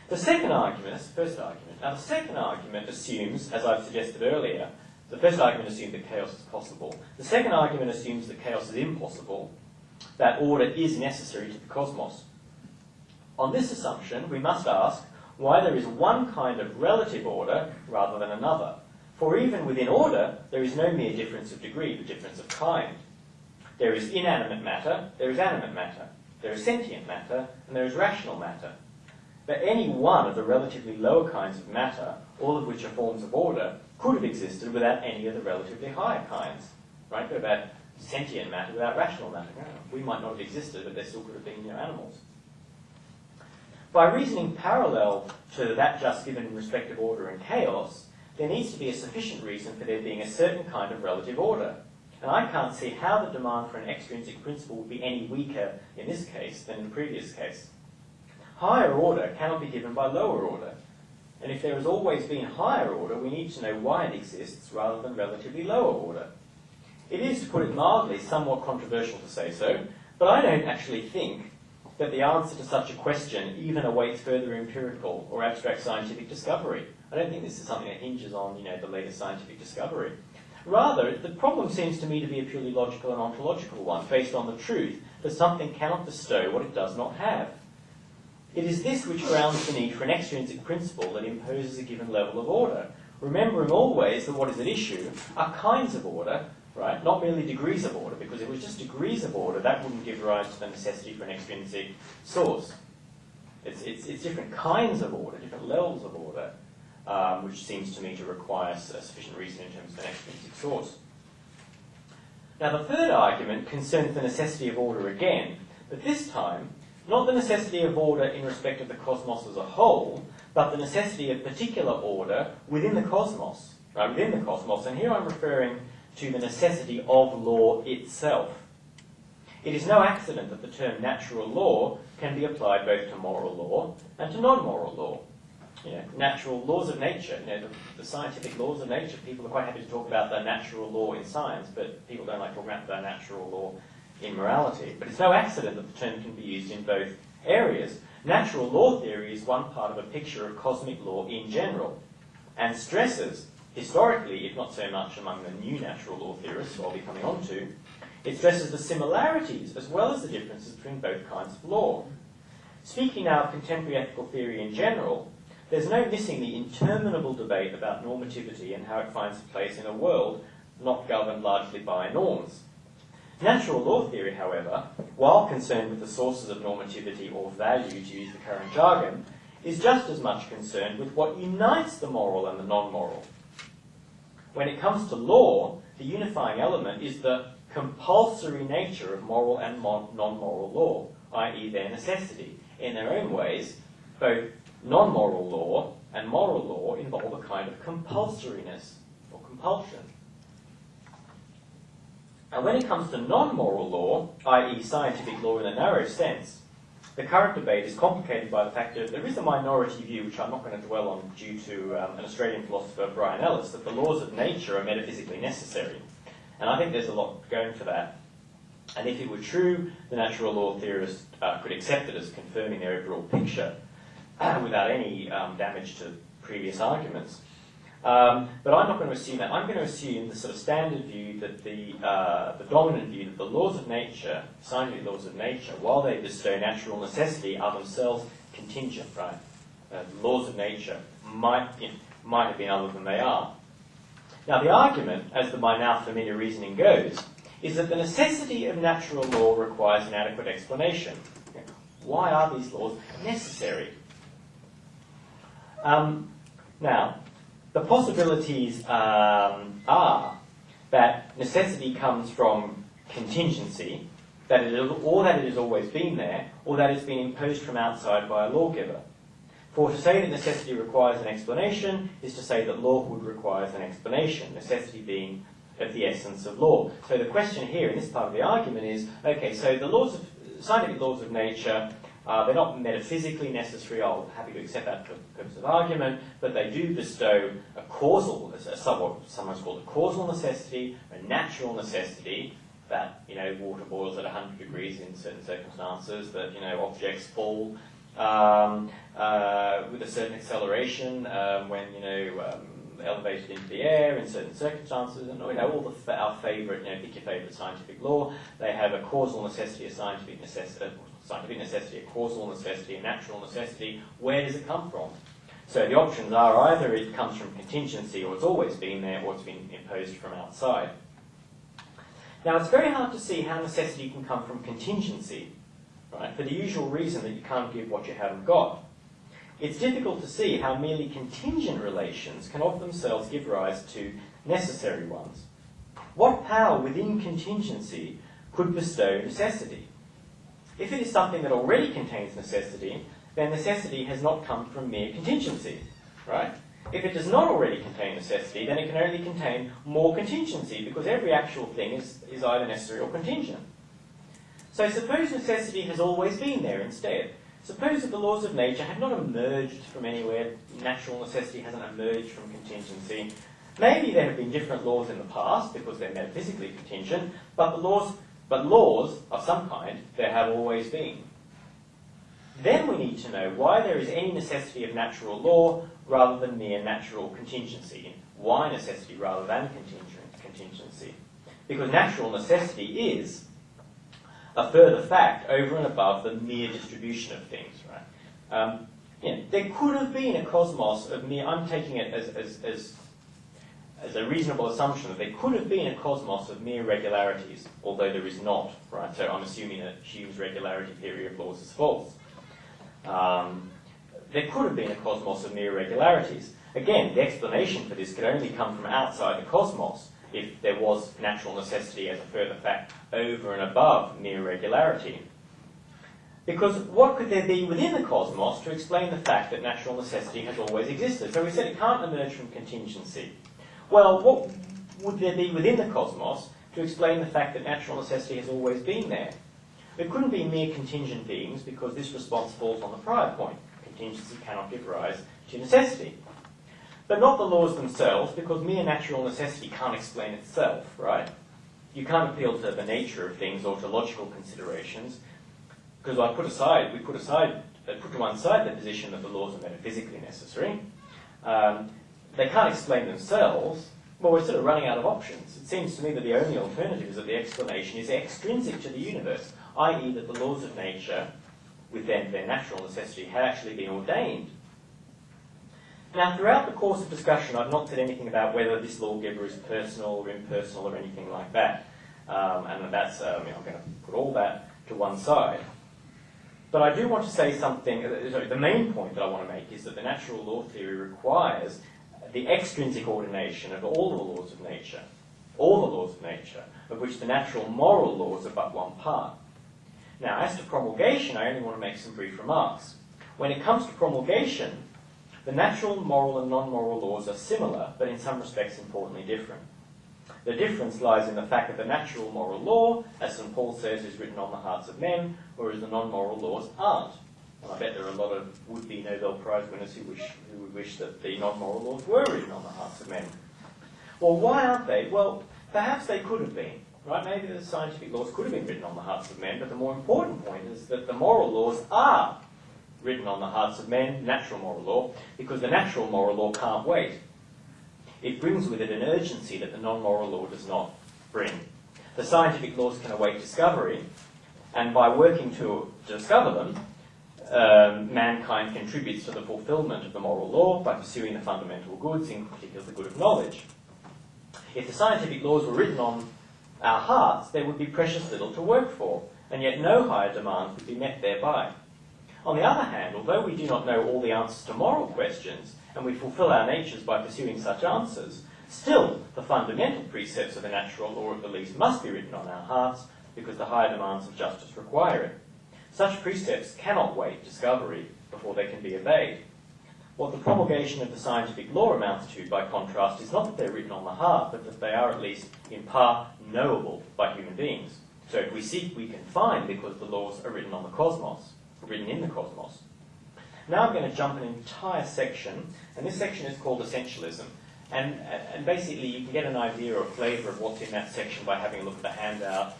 The second argument, that's the first argument. Now, the second argument assumes, as I've suggested earlier, the first argument assumes that chaos is possible. The second argument assumes that chaos is impossible, that order is necessary to the cosmos. On this assumption, we must ask why there is one kind of relative order rather than another. For even within order, there is no mere difference of degree, but difference of kind. There is inanimate matter, there is animate matter. There is sentient matter, and there is rational matter. But any one of the relatively lower kinds of matter, all of which are forms of order, could have existed without any of the relatively higher kinds. Right? Without sentient matter, without rational matter. We might not have existed, but there still could have been animals. By reasoning parallel to that just given in respect of order and chaos, there needs to be a sufficient reason for there being a certain kind of relative order. And I can't see how the demand for an extrinsic principle would be any weaker in this case than in the previous case. Higher order cannot be given by lower order. And if there has always been higher order, we need to know why it exists rather than relatively lower order. It is, to put it mildly, somewhat controversial to say so, but I don't actually think that the answer to such a question even awaits further empirical or abstract scientific discovery. I don't think this is something that hinges on, the latest scientific discovery. Rather, the problem seems to me to be a purely logical and ontological one, based on the truth that something cannot bestow what it does not have. It is this which grounds the need for an extrinsic principle that imposes a given level of order, remembering always that what is at issue are kinds of order, right? Not merely degrees of order, because if it was just degrees of order, that wouldn't give rise to the necessity for an extrinsic source. It's different kinds of order, different levels of order, which seems to me to require sufficient reason in terms of an extrinsic source. Now, the third argument concerns the necessity of order again, but this time, not the necessity of order in respect of the cosmos as a whole, but the necessity of particular order within the cosmos, right, within the cosmos. And here I'm referring to the necessity of law itself. It is no accident that the term natural law can be applied both to moral law and to non-moral law. You know, natural laws of nature, you know, the scientific laws of nature. People are quite happy to talk about the natural law in science, but people don't like talking about the natural law in morality. But it's no accident that the term can be used in both areas. Natural law theory is one part of a picture of cosmic law in general, and stresses, historically, if not so much among the new natural law theorists, who I'll be coming on to, it stresses the similarities as well as the differences between both kinds of law. Speaking now of contemporary ethical theory in general, there's no missing the interminable debate about normativity and how it finds a place in a world not governed largely by norms. Natural law theory, however, while concerned with the sources of normativity or value, to use the current jargon, is just as much concerned with what unites the moral and the non-moral. When it comes to law, the unifying element is the compulsory nature of moral and non-moral law, i.e. their necessity. In their own ways, both non-moral law and moral law involve a kind of compulsoriness or compulsion. And when it comes to non-moral law, i.e. scientific law in a narrow sense, the current debate is complicated by the fact that there is a minority view, which I'm not going to dwell on due to an Australian philosopher, Brian Ellis, that the laws of nature are metaphysically necessary. And I think there's a lot going for that. And if it were true, the natural law theorists could accept it as confirming their overall picture without any damage to previous arguments. But I'm not going to assume that. I'm going to assume the sort of standard view that the dominant view that the laws of nature, scientific laws of nature, while they bestow natural necessity, are themselves contingent, right? The laws of nature might have been other than they are. Now, the argument, as the by now familiar reasoning goes, is that the necessity of natural law requires an adequate explanation. Why are these laws necessary? Now, the possibilities are that necessity comes from contingency, that it has always been there, or that it's been imposed from outside by a lawgiver. For to say that necessity requires an explanation is to say that lawhood requires an explanation, necessity being of the essence of law. So the question here in this part of the argument is, okay, so the scientific laws of nature, they're not metaphysically necessary. I'll happy to accept that for purpose of argument, but they do bestow a causal, sometimes called a causal necessity, a natural necessity, that, you know, water boils at 100 degrees in certain circumstances, that, you know, objects fall with a certain acceleration when, you know, elevated into the air in certain circumstances, and, you know, all our favourite, you know, pick your favourite scientific law. They have a causal necessity, a scientific necessity, a causal necessity, a natural necessity. Where does it come from? So the options are either it comes from contingency, or it's always been there, or it's been imposed from outside. Now, it's very hard to see how necessity can come from contingency, right, for the usual reason that you can't give what you haven't got. It's difficult to see how merely contingent relations can of themselves give rise to necessary ones. What power within contingency could bestow necessity? If it is something that already contains necessity, then necessity has not come from mere contingency, right? If it does not already contain necessity, then it can only contain more contingency, because every actual thing is either necessary or contingent. So suppose necessity has always been there instead. Suppose that the laws of nature have not emerged from anywhere, natural necessity hasn't emerged from contingency. Maybe there have been different laws in the past because they're metaphysically contingent, but laws of some kind there have always been. Then we need to know why there is any necessity of natural law rather than mere natural contingency. Why necessity rather than contingency? Because natural necessity is a further fact over and above the mere distribution of things, right? There could have been a cosmos of mere, I'm taking it as a reasonable assumption that there could have been a cosmos of mere regularities, although there is not, right? So I'm assuming that Hume's regularity theory of laws is false. There could have been a cosmos of mere regularities. Again, the explanation for this could only come from outside the cosmos, if there was natural necessity as a further fact over and above mere regularity. Because what could there be within the cosmos to explain the fact that natural necessity has always existed? So we said it can't emerge from contingency. Well, what would there be within the cosmos to explain the fact that natural necessity has always been there? It couldn't be mere contingent beings, because this response falls on the prior point. Contingency cannot give rise to necessity. But not the laws themselves, because mere natural necessity can't explain itself, right? You can't appeal to the nature of things or to logical considerations, because we put to one side the position that the laws are metaphysically necessary. They can't explain themselves. Well, we're sort of running out of options. It seems to me that the only alternative is that the explanation is extrinsic to the universe, i.e. that the laws of nature, with their natural necessity, had actually been ordained. Now, throughout the course of discussion, I've not said anything about whether this lawgiver is personal or impersonal or anything like that. And that's, I'm going to put all that to one side. But I do want to say something, the main point that I want to make is that the natural law theory requires the extrinsic ordination of all the laws of nature, of which the natural moral laws are but one part. Now, as to promulgation, I only want to make some brief remarks. When it comes to promulgation, the natural, moral, and non-moral laws are similar, but in some respects importantly different. The difference lies in the fact that the natural moral law, as St. Paul says, is written on the hearts of men, whereas the non-moral laws aren't. And I bet there are a lot of would-be Nobel Prize winners who would wish that the non-moral laws were written on the hearts of men. Well, why aren't they? Well, perhaps they could have been. Right? Maybe the scientific laws could have been written on the hearts of men, but the more important point is that the moral laws are written on the hearts of men, natural moral law, because the natural moral law can't wait. It brings with it an urgency that the non-moral law does not bring. The scientific laws can await discovery, and by working to discover them, mankind contributes to the fulfillment of the moral law by pursuing the fundamental goods, in particular the good of knowledge. If the scientific laws were written on our hearts, there would be precious little to work for, and yet no higher demand could be met thereby. On the other hand, although we do not know all the answers to moral questions, and we fulfill our natures by pursuing such answers, still the fundamental precepts of the natural law at the least must be written on our hearts, because the higher demands of justice require it. Such precepts cannot wait discovery before they can be obeyed. What the promulgation of the scientific law amounts to, by contrast, is not that they're written on the heart, but that they are at least in part knowable by human beings. So if we seek, we can find, because the laws are written on the cosmos, written in the cosmos. Now I'm going to jump an entire section, and this section is called Essentialism. And basically you can get an idea or a flavour of what's in that section by having a look at the handout.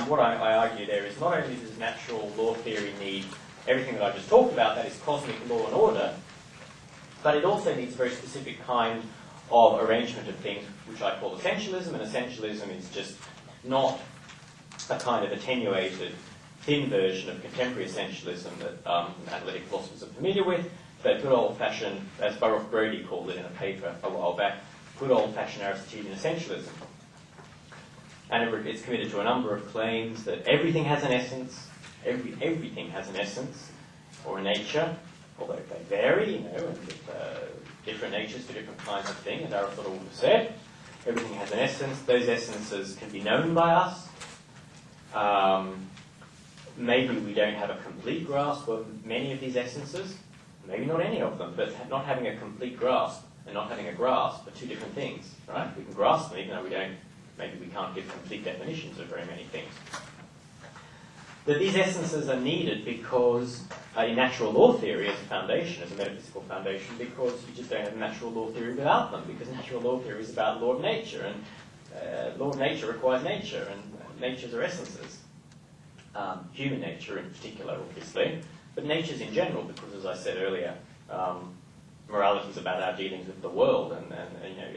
What I argue there is not only does natural law theory need everything that I just talked about, that is cosmic law and order, but it also needs a very specific kind of arrangement of things, which I call essentialism. And essentialism is just not a kind of attenuated, thin version of contemporary essentialism that analytic philosophers are familiar with, but good old-fashioned, as Baruch Brody called it in a paper a while back, good old-fashioned Aristotelian essentialism. And it's committed to a number of claims that everything has an essence, everything has an essence, or a nature, although they vary, and different natures for different kinds of thing, as Aristotle would have said. Everything has an essence. Those essences can be known by us. Maybe we don't have a complete grasp of many of these essences, maybe not any of them, but not having a complete grasp and not having a grasp are two different things, right? We can grasp them even though maybe we can't give complete definitions of very many things. That these essences are needed because, in natural law theory as a foundation, as a metaphysical foundation, because you just don't have a natural law theory without them, because natural law theory is about law of nature, and law of nature requires nature, and natures are essences. Human nature in particular, obviously, but natures in general, because as I said earlier, morality is about our dealings with the world, and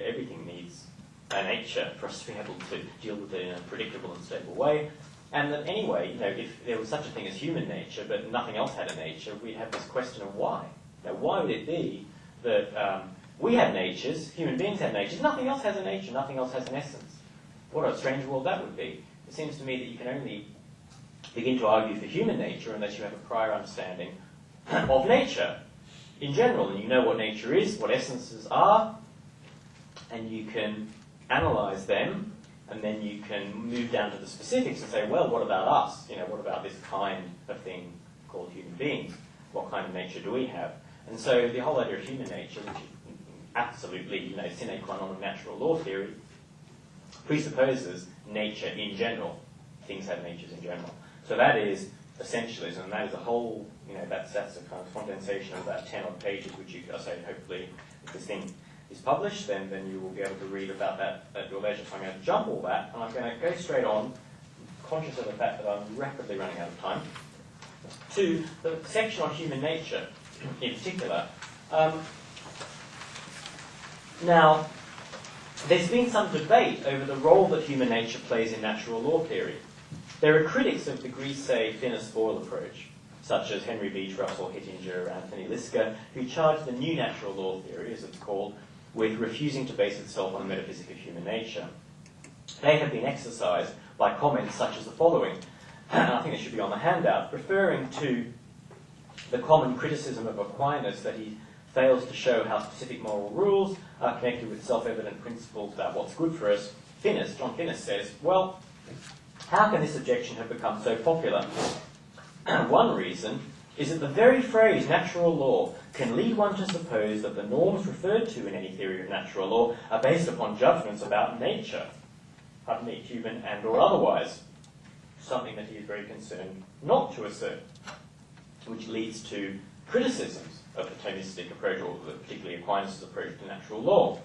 everything needs a nature for us to be able to deal with it in a predictable and stable way. And that anyway, if there was such a thing as human nature, but nothing else had a nature, we'd have this question of why. Why would it be that we have natures, human beings have natures, nothing else has a nature, nothing else has an essence? What a strange world that would be. It seems to me that you can only begin to argue for human nature unless you have a prior understanding of nature in general, and you know what nature is, what essences are, and you can analyse them, and then you can move down to the specifics and say, well, what about us? What about this kind of thing called human beings. What kind of nature do we have? And so the whole idea of human nature, which is absolutely, sine qua non of natural law theory, presupposes nature in general. Things have natures in general. So that is essentialism, and that is a whole, that's a kind of condensation of about 10 odd pages, which I say, hopefully, if this thing is published, then you will be able to read about that at your leisure. So I'm going to jump all that, and I'm going to go straight on, conscious of the fact that I'm rapidly running out of time, to the section on human nature in particular. Now, there's been some debate over the role that human nature plays in natural law theory. There are critics of the Griesser-Finnis-Boyle approach, such as Henry Beach, Russell Hittinger, Anthony Liska, who charge the new natural law theory, as it's called, with refusing to base itself on a metaphysic of human nature. They have been exercised by comments such as the following, and I think it should be on the handout, referring to the common criticism of Aquinas that he fails to show how specific moral rules are connected with self-evident principles about what's good for us. John Finnis says, well, how can this objection have become so popular? One reason is that the very phrase natural law can lead one to suppose that the norms referred to in any theory of natural law are based upon judgments about nature, human and or otherwise, something that he is very concerned not to assert, which leads to criticisms of the Thomistic approach, or particularly Aquinas' approach to natural law.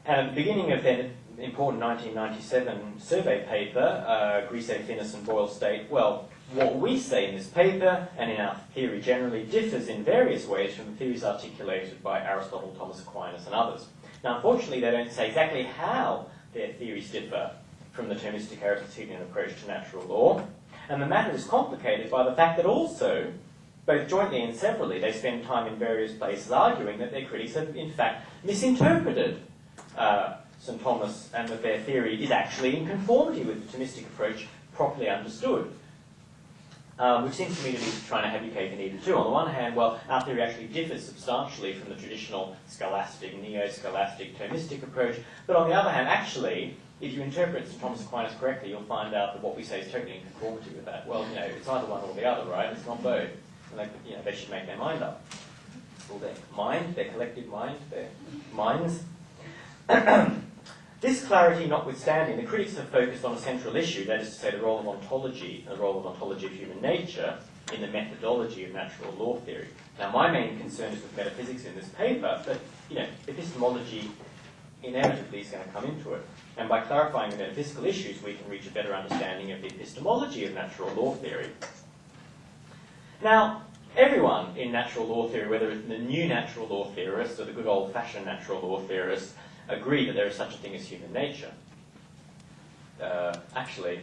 And at the beginning of their important 1997 survey paper, Griesser, Finnis and Boyle state, well, what we say in this paper, and in our theory generally, differs in various ways from the theories articulated by Aristotle, Thomas Aquinas and others. Now, unfortunately, they don't say exactly how their theories differ from the Thomistic Aristotelian approach to natural law, and the matter is complicated by the fact that also, both jointly and severally, they spend time in various places arguing that their critics have, in fact, misinterpreted St. Thomas and that their theory is actually in conformity with the Thomistic approach properly understood. Which seems to me to be trying to have your cake and eat it too. On the one hand, well, our theory actually differs substantially from the traditional scholastic, neo-scholastic, Thomistic approach, but on the other hand, actually, if you interpret St. Thomas Aquinas correctly, you'll find out that what we say is totally in conformity with that. Well, it's either one or the other, right? It's not both. And they should make their mind up. Or their mind, their collective mind, their minds. This clarity notwithstanding, the critics have focused on a central issue, that is to say the role of ontology, and the role of ontology of human nature in the methodology of natural law theory. Now, my main concern is with metaphysics in this paper, but, epistemology inevitably is going to come into it. And by clarifying the metaphysical issues, we can reach a better understanding of the epistemology of natural law theory. Now, everyone in natural law theory, whether it's the new natural law theorists or the good old-fashioned natural law theorists, agree that there is such a thing as human nature. Actually,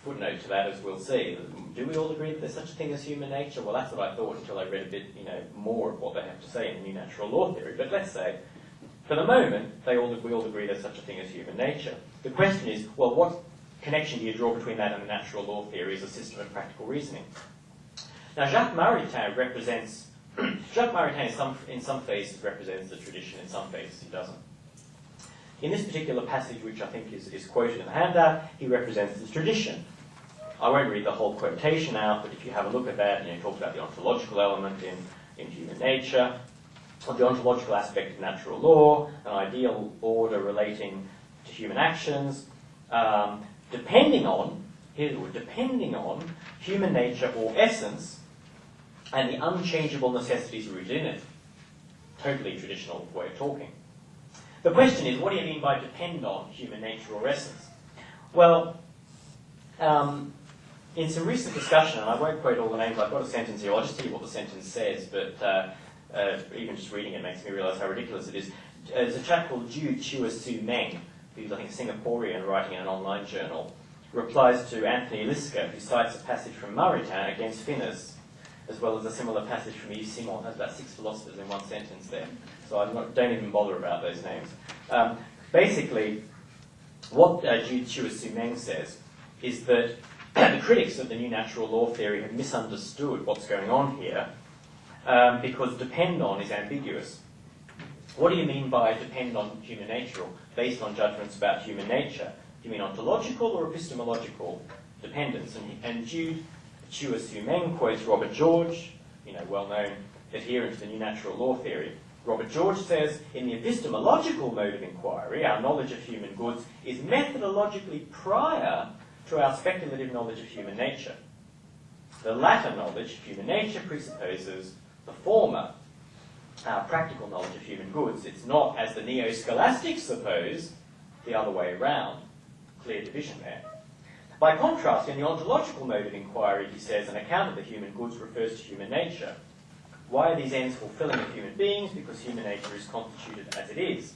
footnote to that, as we'll see, do we all agree that there's such a thing as human nature? Well, that's what I thought until I read a bit, more of what they have to say in the new natural law theory. But let's say, for the moment, we all agree there's such a thing as human nature. The question is, well, what connection do you draw between that and the natural law theory as a system of practical reasoning? Now, Jacques Maritain in some phases represents the tradition, in some phases he doesn't. In this particular passage, which I think is quoted in the handout, he represents the tradition. I won't read the whole quotation out, but if you have a look at that, he talks about the ontological element in human nature, or the ontological aspect of natural law, an ideal order relating to human actions, depending on human nature or essence, and the unchangeable necessities rooted in it. Totally traditional way of talking. The question is, what do you mean by depend on human nature or essence? Well, in some recent discussion, and I won't quote all the names, I've got a sentence here, I'll just tell you what the sentence says, but even just reading it makes me realise how ridiculous it is. There's a chap called Ju Chua Su Meng, who's I think a Singaporean writing in an online journal, replies to Anthony Liska, who cites a passage from Maritain against Finnis, as well as a similar passage from Yves Simon. Has about 6 philosophers in one sentence there. So don't even bother about those names. Basically, what Ju Chua Su Meng says is that the critics of the new natural law theory have misunderstood what's going on here because depend on is ambiguous. What do you mean by depend on human nature or based on judgments about human nature? Do you mean ontological or epistemological dependence? And Ju Chua Su Meng quotes Robert George, well-known adherent to the new natural law theory. Robert George says, in the epistemological mode of inquiry, our knowledge of human goods is methodologically prior to our speculative knowledge of human nature. The latter knowledge of human nature presupposes the former, our practical knowledge of human goods. It's not, as the neo-scholastics suppose, the other way around. Clear division there. By contrast, in the ontological mode of inquiry, he says, an account of the human goods refers to human nature. Why are these ends fulfilling of human beings? Because human nature is constituted as it is.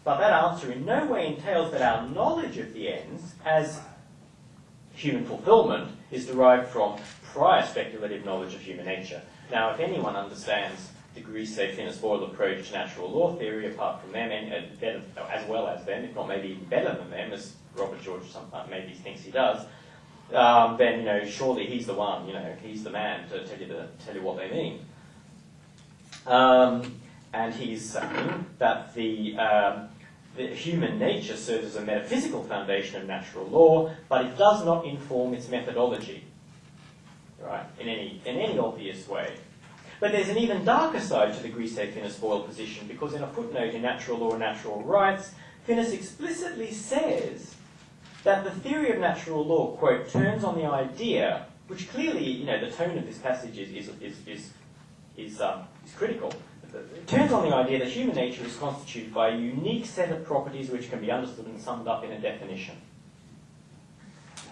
But that answer in no way entails that our knowledge of the ends as human fulfillment is derived from prior speculative knowledge of human nature. Now, if anyone understands the Griesser-Finnis-Boyle approach to natural law theory, apart from them, and as well as them, if not maybe even better than them, as Robert George maybe thinks he does, then surely he's the one, he's the man to tell you what they mean. And he's saying that the human nature serves as a metaphysical foundation of natural law, but it does not inform its methodology, right? In any obvious way. But there's an even darker side to the Griesser-Finnis-Boyle position, because in a footnote in Natural Law and Natural Rights, Finnis explicitly says that the theory of natural law, quote, turns on the idea, which clearly, the tone of this passage is critical. It turns on the idea that human nature is constituted by a unique set of properties which can be understood and summed up in a definition.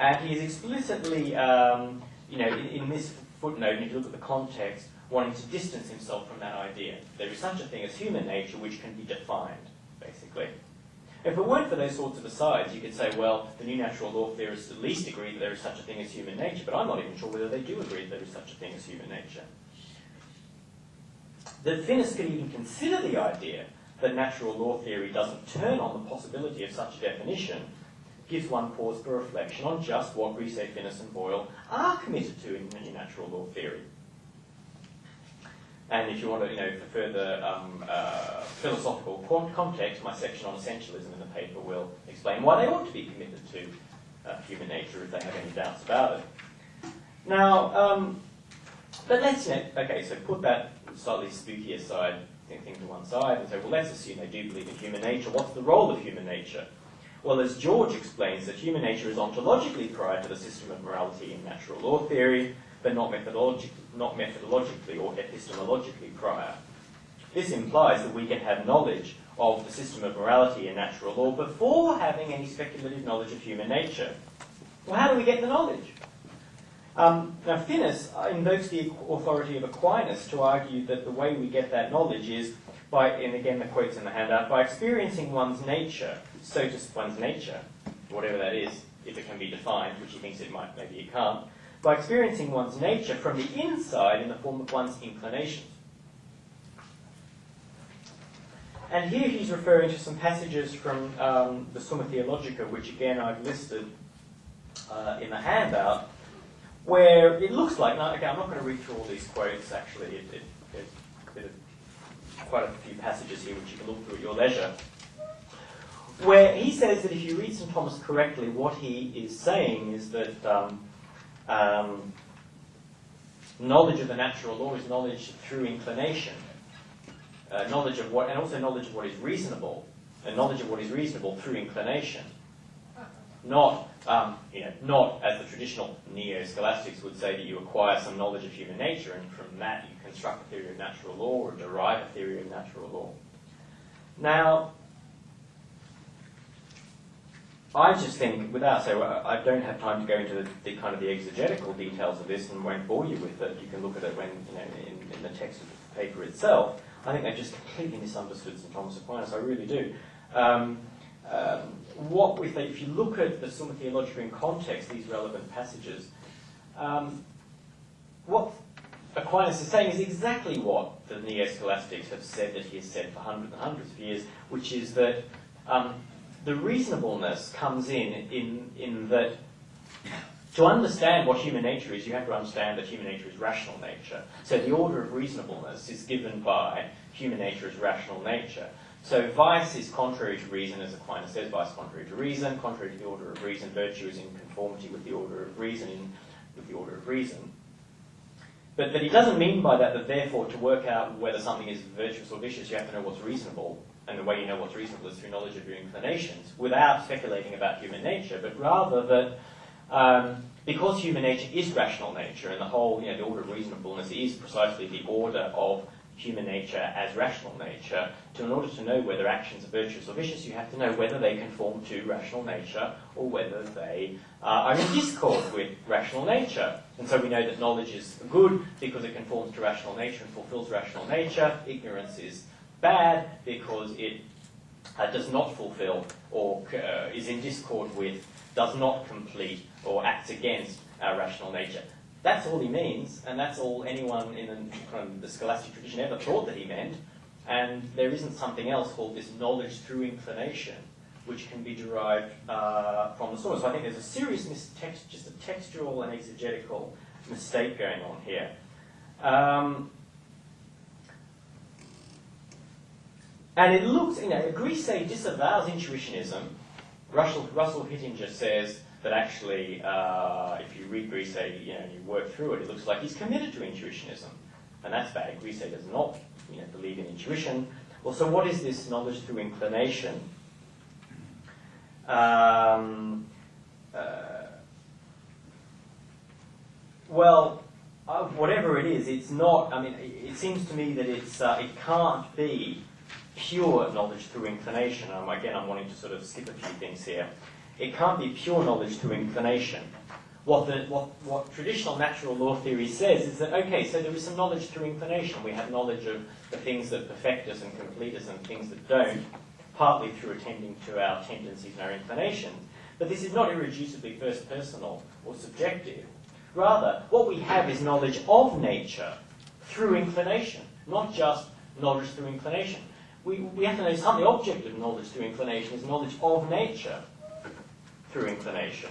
And he is explicitly, in this footnote, and if you look at the context, wanting to distance himself from that idea. There is such a thing as human nature which can be defined, basically. If it weren't for those sorts of asides, you could say, well, the new natural law theorists at least agree that there is such a thing as human nature, but I'm not even sure whether they do agree that there is such a thing as human nature. That Finnis could even consider the idea that natural law theory doesn't turn on the possibility of such a definition gives one pause for reflection on just what Griesser, Finnis and Boyle are committed to in the new natural law theory. And if you want to, for further philosophical context, my section on essentialism in the paper will explain why they ought to be committed to human nature if they have any doubts about it. Now, but let's, okay, so put that slightly spooky aside, thing to one side, and say, well, let's assume they do believe in human nature. What's the role of human nature? Well, as George explains, that human nature is ontologically prior to the system of morality in natural law theory, but not methodologically or epistemologically prior. This implies that we can have knowledge of the system of morality in natural law before having any speculative knowledge of human nature. Well, how do we get the knowledge? Now, Finnis invokes the authority of Aquinas to argue that the way we get that knowledge is by, and again the quote's in the handout, by experiencing one's nature, whatever that is, if it can be defined, which he thinks it might, maybe it can't, by experiencing one's nature from the inside in the form of one's inclinations. And here he's referring to some passages from the Summa Theologica, which again I've listed in the handout, where it looks like, now again I'm not going to read through all these quotes actually, there's quite a few passages here which you can look through at your leisure, where he says that if you read St. Thomas correctly, what he is saying is that knowledge of the natural law is knowledge through inclination, knowledge of what, and also knowledge of what is reasonable, and knowledge of what is reasonable through inclination. Not, not as the traditional neo-scholastics would say, that you acquire some knowledge of human nature, and from that you construct a theory of natural law or derive a theory of natural law. Now, I just think, I don't have time to go into the kind of the exegetical details of this and won't bore you with it. You can look at it when, in the text of the paper itself. I think they've just completely misunderstood St. Thomas Aquinas. I really do. If you look at the Summa Theologica in context, these relevant passages, what Aquinas is saying is exactly what the neo-scholastics have said that he has said for hundreds and hundreds of years, which is that the reasonableness comes in that to understand what human nature is, you have to understand that human nature is rational nature. So the order of reasonableness is given by human nature as rational nature. So vice is contrary to reason, as Aquinas says, vice contrary to reason, contrary to the order of reason, virtue is in conformity with the order of reason, with the order of of reason. But he doesn't mean by that therefore to work out whether something is virtuous or vicious, you have to know what's reasonable. And the way you know what's reasonable is through knowledge of your inclinations, without speculating about human nature, but rather that because human nature is rational nature, and the whole, the order of reasonableness is precisely the order of human nature as rational nature, in order to know whether actions are virtuous or vicious, you have to know whether they conform to rational nature or whether they are in discord with rational nature. And so we know that knowledge is good because it conforms to rational nature and fulfills rational nature. Ignorance is bad because it does not fulfill or is in discord with, does not complete or acts against our rational nature. That's all he means, and that's all anyone from the scholastic tradition ever thought that he meant. And there isn't something else called this knowledge through inclination, which can be derived from the source. So I think there's a serious just a textual and exegetical mistake going on here. And it looks, Grisey disavows intuitionism. Russell Hittinger says that actually, if you read Grisey, and you work through it, it looks like he's committed to intuitionism, and that's bad. Grisey does not, believe in intuition. Well, so what is this knowledge through inclination? Whatever it is, it's not. It seems to me that it can't be pure knowledge through inclination. Again, I'm wanting to sort of skip a few things here. It can't be pure knowledge through inclination. What traditional natural law theory says is that, okay, so there is some knowledge through inclination. We have knowledge of the things that perfect us and complete us and things that don't, partly through attending to our tendencies and our inclinations. But this is not irreducibly first personal or subjective. Rather, what we have is knowledge of nature through inclination, not just knowledge through inclination. We have to know some. The object of knowledge through inclination is knowledge of nature through inclination.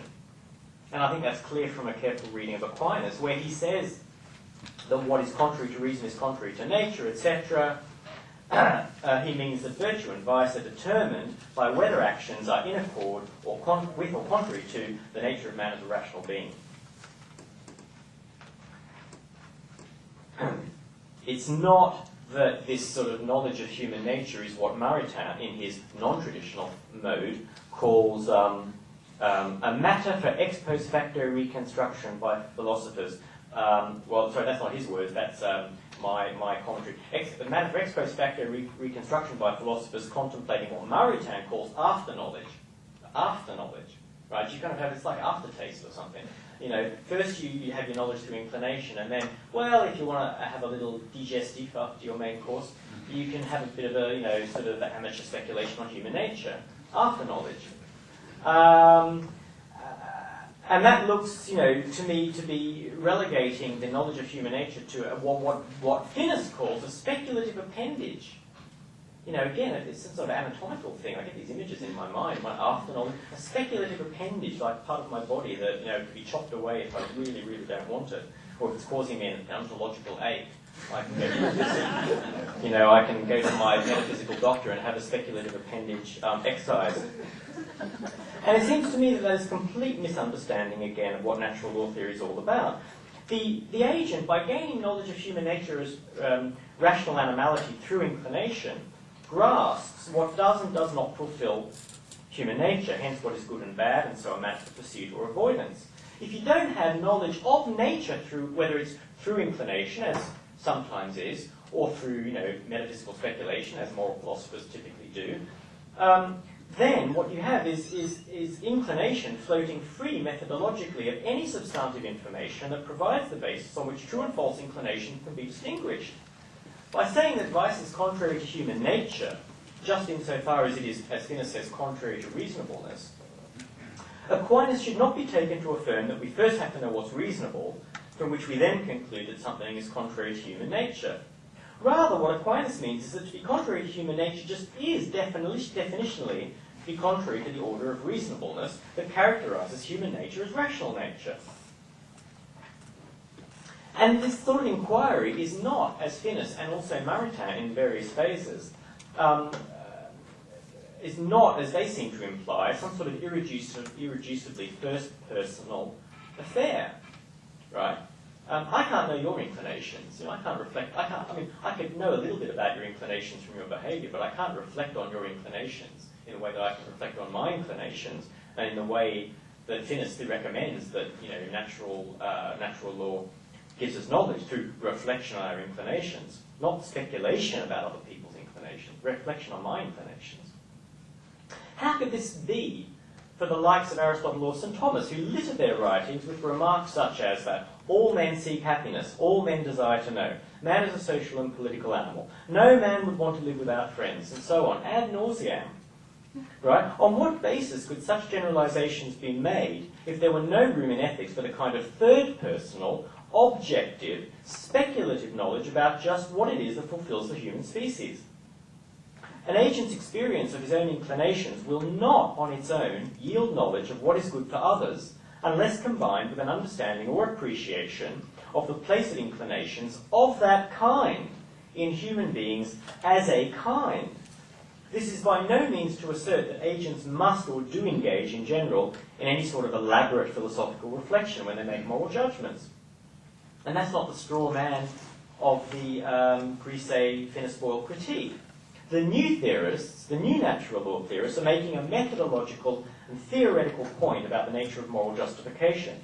And I think that's clear from a careful reading of Aquinas, where he says that what is contrary to reason is contrary to nature, etc. He means that virtue and vice are determined by whether actions are in accord or with or contrary to the nature of man as a rational being. It's not that this sort of knowledge of human nature is what Maritain, in his non-traditional mode, calls a matter for ex post facto reconstruction by philosophers. That's not his words, that's my commentary. A matter for ex post facto reconstruction by philosophers contemplating what Maritain calls after-knowledge. After-knowledge, right? You kind of have, it's like aftertaste or something. First you have your knowledge through inclination, and then, if you want to have a little digestif after your main course, you can have a bit of a, sort of amateur speculation on human nature, after knowledge. And that looks, to me to be relegating the knowledge of human nature to what Finnis calls a speculative appendage. Again, it's some sort of anatomical thing. I get these images in my mind. After knowledge, a speculative appendage, like part of my body that could be chopped away if I really, really don't want it, or if it's causing me an ontological ache. I can go to I can go to my metaphysical doctor and have a speculative appendage excised. And it seems to me that is complete misunderstanding again of what natural law theory is all about. The agent, by gaining knowledge of human nature as rational animality through inclination, grasps what does and does not fulfill human nature, hence what is good and bad, and so a matter of pursuit or avoidance. If you don't have knowledge of nature through, whether it's through inclination, as sometimes is, or through, metaphysical speculation, as moral philosophers typically do, then what you have is inclination floating free methodologically of any substantive information that provides the basis on which true and false inclination can be distinguished. By saying that vice is contrary to human nature, just insofar as it is, as Finnis says, contrary to reasonableness, Aquinas should not be taken to affirm that we first have to know what's reasonable, from which we then conclude that something is contrary to human nature. Rather, what Aquinas means is that to be contrary to human nature just is definitionally to be contrary to the order of reasonableness that characterizes human nature as rational nature. And this sort of inquiry is not, as Finnis and also Maritain in various phases, is not, as they seem to imply, some sort of irreducibly first personal affair, right? I can't know your inclinations. I can't reflect. I could know a little bit about your inclinations from your behaviour, but I can't reflect on your inclinations in the way that I can reflect on my inclinations, and in the way that Finis recommends that natural law gives us knowledge through reflection on our inclinations, not speculation about other people's inclinations, reflection on my inclinations. How could this be for the likes of Aristotle or St. Thomas, who littered their writings with remarks such as that all men seek happiness, all men desire to know, man is a social and political animal, no man would want to live without friends, and so on, ad nauseam. Right? On what basis could such generalizations be made if there were no room in ethics for the kind of third-personal, objective, speculative knowledge about just what it is that fulfills the human species? An agent's experience of his own inclinations will not, on its own, yield knowledge of what is good for others, unless combined with an understanding or appreciation of the place of inclinations of that kind in human beings as a kind. This is by no means to assert that agents must or do engage in general in any sort of elaborate philosophical reflection when they make moral judgments. And that's not the straw man of the Grisey-Finis-Boyle critique. The new theorists, the new natural law theorists, are making a methodological and theoretical point about the nature of moral justification.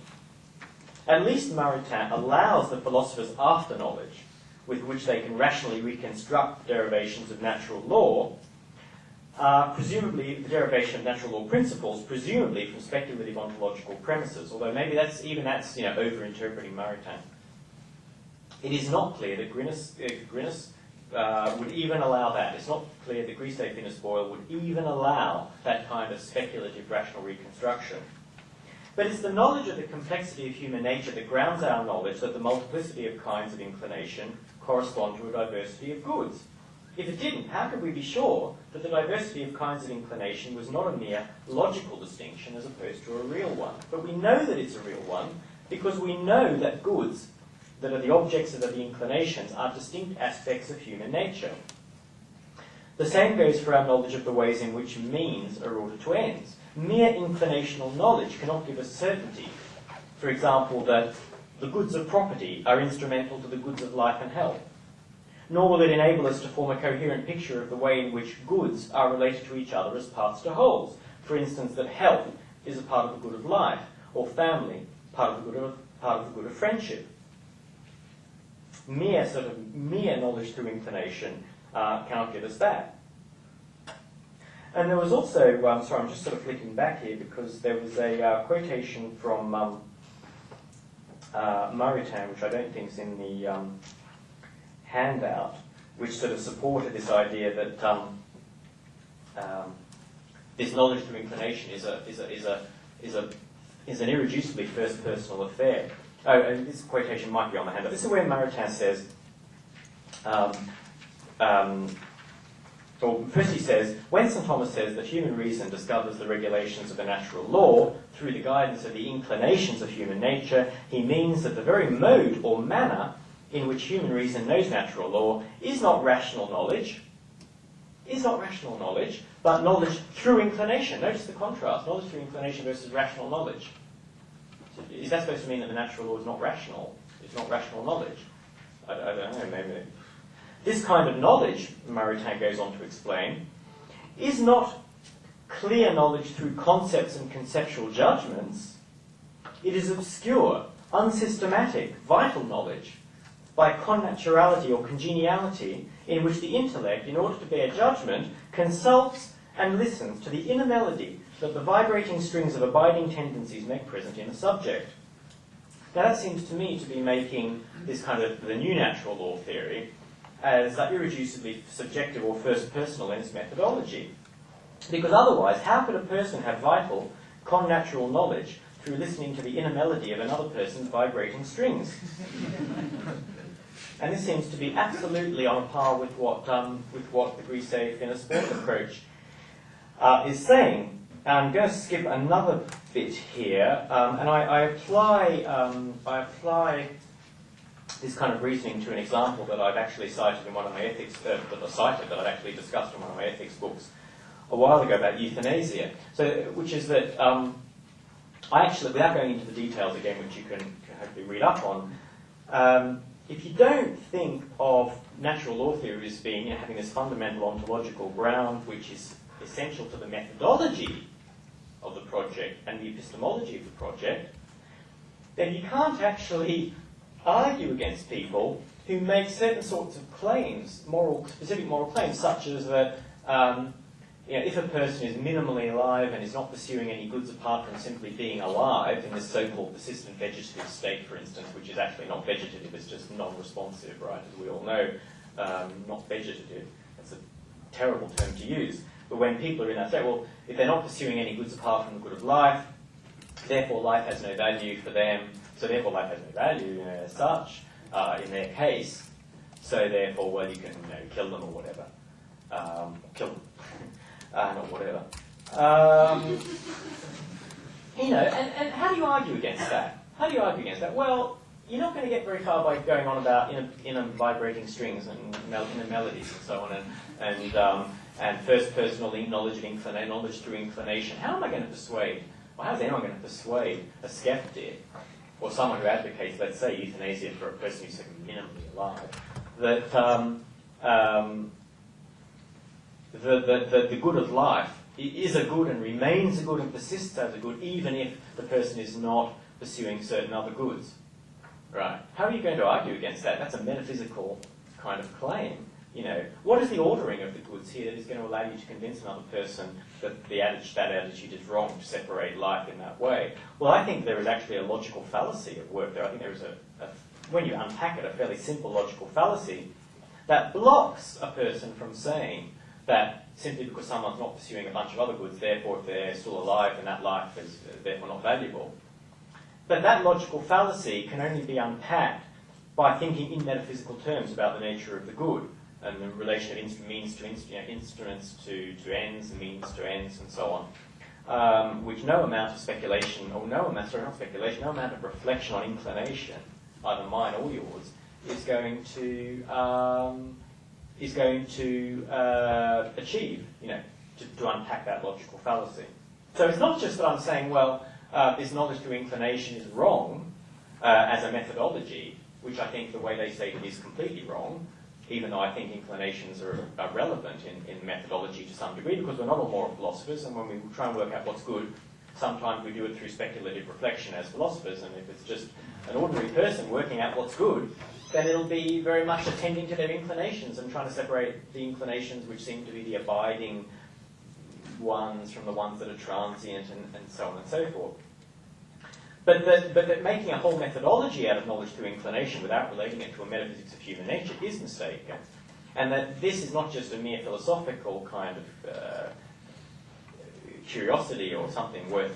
At least Maritain allows the philosophers after knowledge, with which they can rationally reconstruct derivations of natural law, presumably the derivation of natural law principles, presumably from speculative ontological premises, although maybe that's over-interpreting Maritain. It is not clear that Grinus would even allow that. It's not clear that Grisey-Finis-Boyle would even allow that kind of speculative rational reconstruction. But it's the knowledge of the complexity of human nature that grounds our knowledge that the multiplicity of kinds of inclination correspond to a diversity of goods. If it didn't, how could we be sure that the diversity of kinds of inclination was not a mere logical distinction as opposed to a real one? But we know that it's a real one because we know that goods that are the objects of the inclinations are distinct aspects of human nature. The same goes for our knowledge of the ways in which means are ordered to ends. Mere inclinational knowledge cannot give us certainty. For example, that the goods of property are instrumental to the goods of life and health. Nor will it enable us to form a coherent picture of the way in which goods are related to each other as parts to wholes. For instance, that health is a part of the good of life, or family, part of the good of friendship. Mere knowledge through inclination cannot give us that. And there was also, sorry, I'm just sort of flicking back here because there was a quotation from Maritain, which I don't think is in the handout, which sort of supported this idea that this knowledge through inclination is an irreducibly first personal affair. Oh, and this quotation might be on the handout. This is where Maritain says, or first he says, when St. Thomas says that human reason discovers the regulations of the natural law through the guidance of the inclinations of human nature, he means that the very mode or manner in which human reason knows natural law is not rational knowledge, but knowledge through inclination. Notice the contrast, knowledge through inclination versus rational knowledge. So is that supposed to mean that the natural law is not rational? It's not rational knowledge? I don't know, maybe. This kind of knowledge, Maritain goes on to explain, is not clear knowledge through concepts and conceptual judgments. It is obscure, unsystematic, vital knowledge by connaturality or congeniality, in which the intellect, in order to bear judgment, consults and listens to the inner melody that the vibrating strings of abiding tendencies make present in a subject. Now that seems to me to be making this kind of the new natural law theory as irreducibly subjective or first personal in its methodology. Because otherwise, how could a person have vital, connatural knowledge through listening to the inner melody of another person's vibrating strings? And this seems to be absolutely on a par with what the Grisey-Finis-Boyle approach is saying. I'm going to skip another bit here, and I apply this kind of reasoning to an example that I've actually cited in one of my ethics, that I've actually discussed in one of my ethics books a while ago about euthanasia. So, which is that I actually, without going into the details again, which you can hopefully read up on, if you don't think of natural law theory as being, having this fundamental ontological ground which is essential to the methodology of the project and the epistemology of the project, then you can't actually argue against people who make certain sorts of claims, specific moral claims, such as that if a person is minimally alive and is not pursuing any goods apart from simply being alive in this so-called persistent vegetative state, for instance, which is actually not vegetative, it's just non-responsive, right, as we all know, not vegetative. That's a terrible term to use. But when people are in that state, well, if they're not pursuing any goods apart from the good of life, therefore life has no value for them, so therefore life has no value as such, in their case, so therefore, well, you can kill them or whatever. Kill them. Not whatever. And how do you argue against that? How do you argue against that? Well, you're not going to get very far by going on about inner vibrating strings and inner melodies and so on, and first-person knowledge through inclination. How am I going to persuade, or how is anyone going to persuade a skeptic or someone who advocates, let's say, euthanasia for a person who's minimally alive, that the good of life is a good and remains a good and persists as a good, even if the person is not pursuing certain other goods? Right. How are you going to argue against that? That's a metaphysical kind of claim. What is the ordering of the goods here that is going to allow you to convince another person that that attitude is wrong, to separate life in that way? Well, I think there is actually a logical fallacy at work there. I think there is when you unpack it, a fairly simple logical fallacy that blocks a person from saying that simply because someone's not pursuing a bunch of other goods, therefore if they're still alive, then that life is therefore not valuable. But that logical fallacy can only be unpacked by thinking in metaphysical terms about the nature of the good and the relation of means to instruments to ends and means to ends and so on, which no amount of speculation, or no amount of reflection on inclination, either mine or yours, is going to achieve, to unpack that logical fallacy. So it's not just that I'm saying, well, this knowledge through inclination is wrong as a methodology, which I think the way they say it is completely wrong, even though I think inclinations are relevant in methodology to some degree, because we're not all moral philosophers, and when we try and work out what's good, sometimes we do it through speculative reflection as philosophers, and if it's just an ordinary person working out what's good, then it'll be very much attending to their inclinations and trying to separate the inclinations which seem to be the abiding ones from the ones that are transient and so on and so forth. But that making a whole methodology out of knowledge through inclination without relating it to a metaphysics of human nature is mistaken. And that this is not just a mere philosophical kind of curiosity or something worth,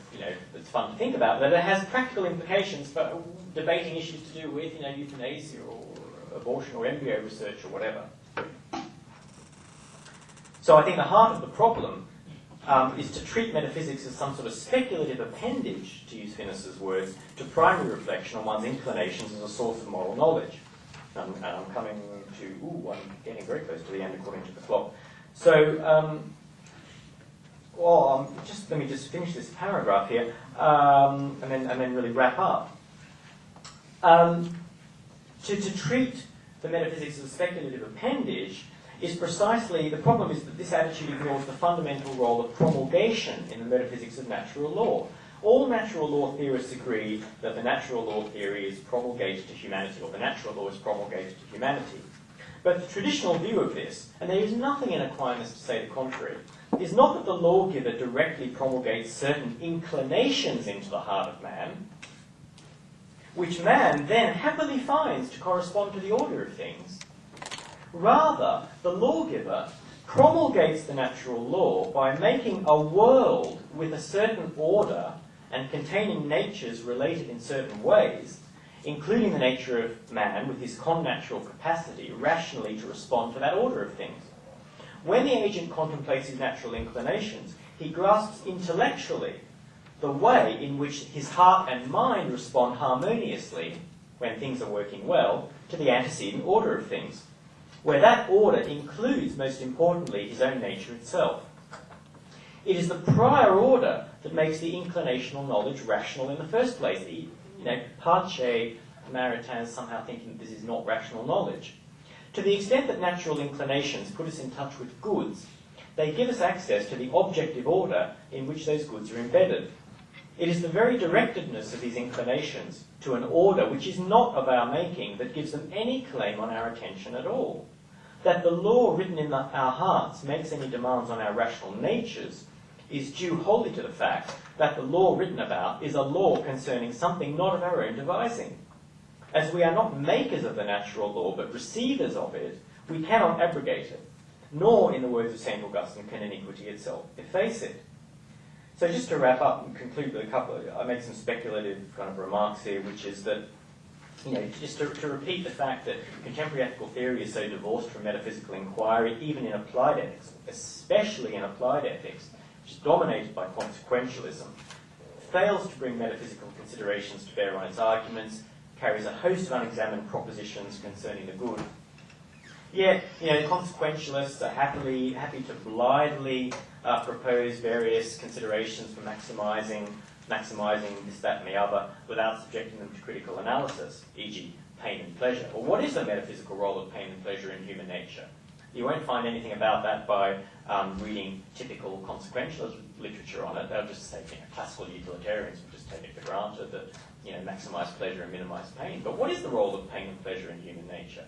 that's fun to think about, that it has practical implications for debating issues to do with, euthanasia or abortion or embryo research or whatever. So I think the heart of the problem is to treat metaphysics as some sort of speculative appendage, to use Finnis's words, to primary reflection on one's inclinations as a source of moral knowledge. And I'm coming to, I'm getting very close to the end according to the clock. So, let me just finish this paragraph here, and then really wrap up. To treat the metaphysics as a speculative appendage is precisely, the problem is that this attitude ignores the fundamental role of promulgation in the metaphysics of natural law. All natural law theorists agree that the natural law theory is promulgated to humanity, or the natural law is promulgated to humanity. But the traditional view of this, and there is nothing in Aquinas to say the contrary, is not that the lawgiver directly promulgates certain inclinations into the heart of man, which man then happily finds to correspond to the order of things. Rather, the lawgiver promulgates the natural law by making a world with a certain order and containing natures related in certain ways, including the nature of man with his connatural capacity rationally to respond to that order of things. When the agent contemplates his natural inclinations, he grasps intellectually the way in which his heart and mind respond harmoniously, when things are working well, to the antecedent order of things, where that order includes, most importantly, his own nature itself. It is the prior order that makes the inclinational knowledge rational in the first place, pace Maritain somehow thinking that this is not rational knowledge. To the extent that natural inclinations put us in touch with goods, they give us access to the objective order in which those goods are embedded. It is the very directedness of these inclinations to an order which is not of our making that gives them any claim on our attention at all. That the law written in our hearts makes any demands on our rational natures is due wholly to the fact that the law written about is a law concerning something not of our own devising. As we are not makers of the natural law, but receivers of it, we cannot abrogate it, nor, in the words of St. Augustine, can iniquity itself efface it. So just to wrap up and conclude with I make some speculative kind of remarks here, which is that, just to repeat the fact that contemporary ethical theory is so divorced from metaphysical inquiry, even in applied ethics, especially in applied ethics, which is dominated by consequentialism, fails to bring metaphysical considerations to bear on its arguments, carries a host of unexamined propositions concerning the good. Yet, consequentialists are happy to blithely propose various considerations for maximising this, that, and the other, without subjecting them to critical analysis, e.g., pain and pleasure. Well, what is the metaphysical role of pain and pleasure in human nature? You won't find anything about that by reading typical consequentialist literature on it. They'll just say, classical utilitarians will just take it for granted that, maximise pleasure and minimise pain. But what is the role of pain and pleasure in human nature?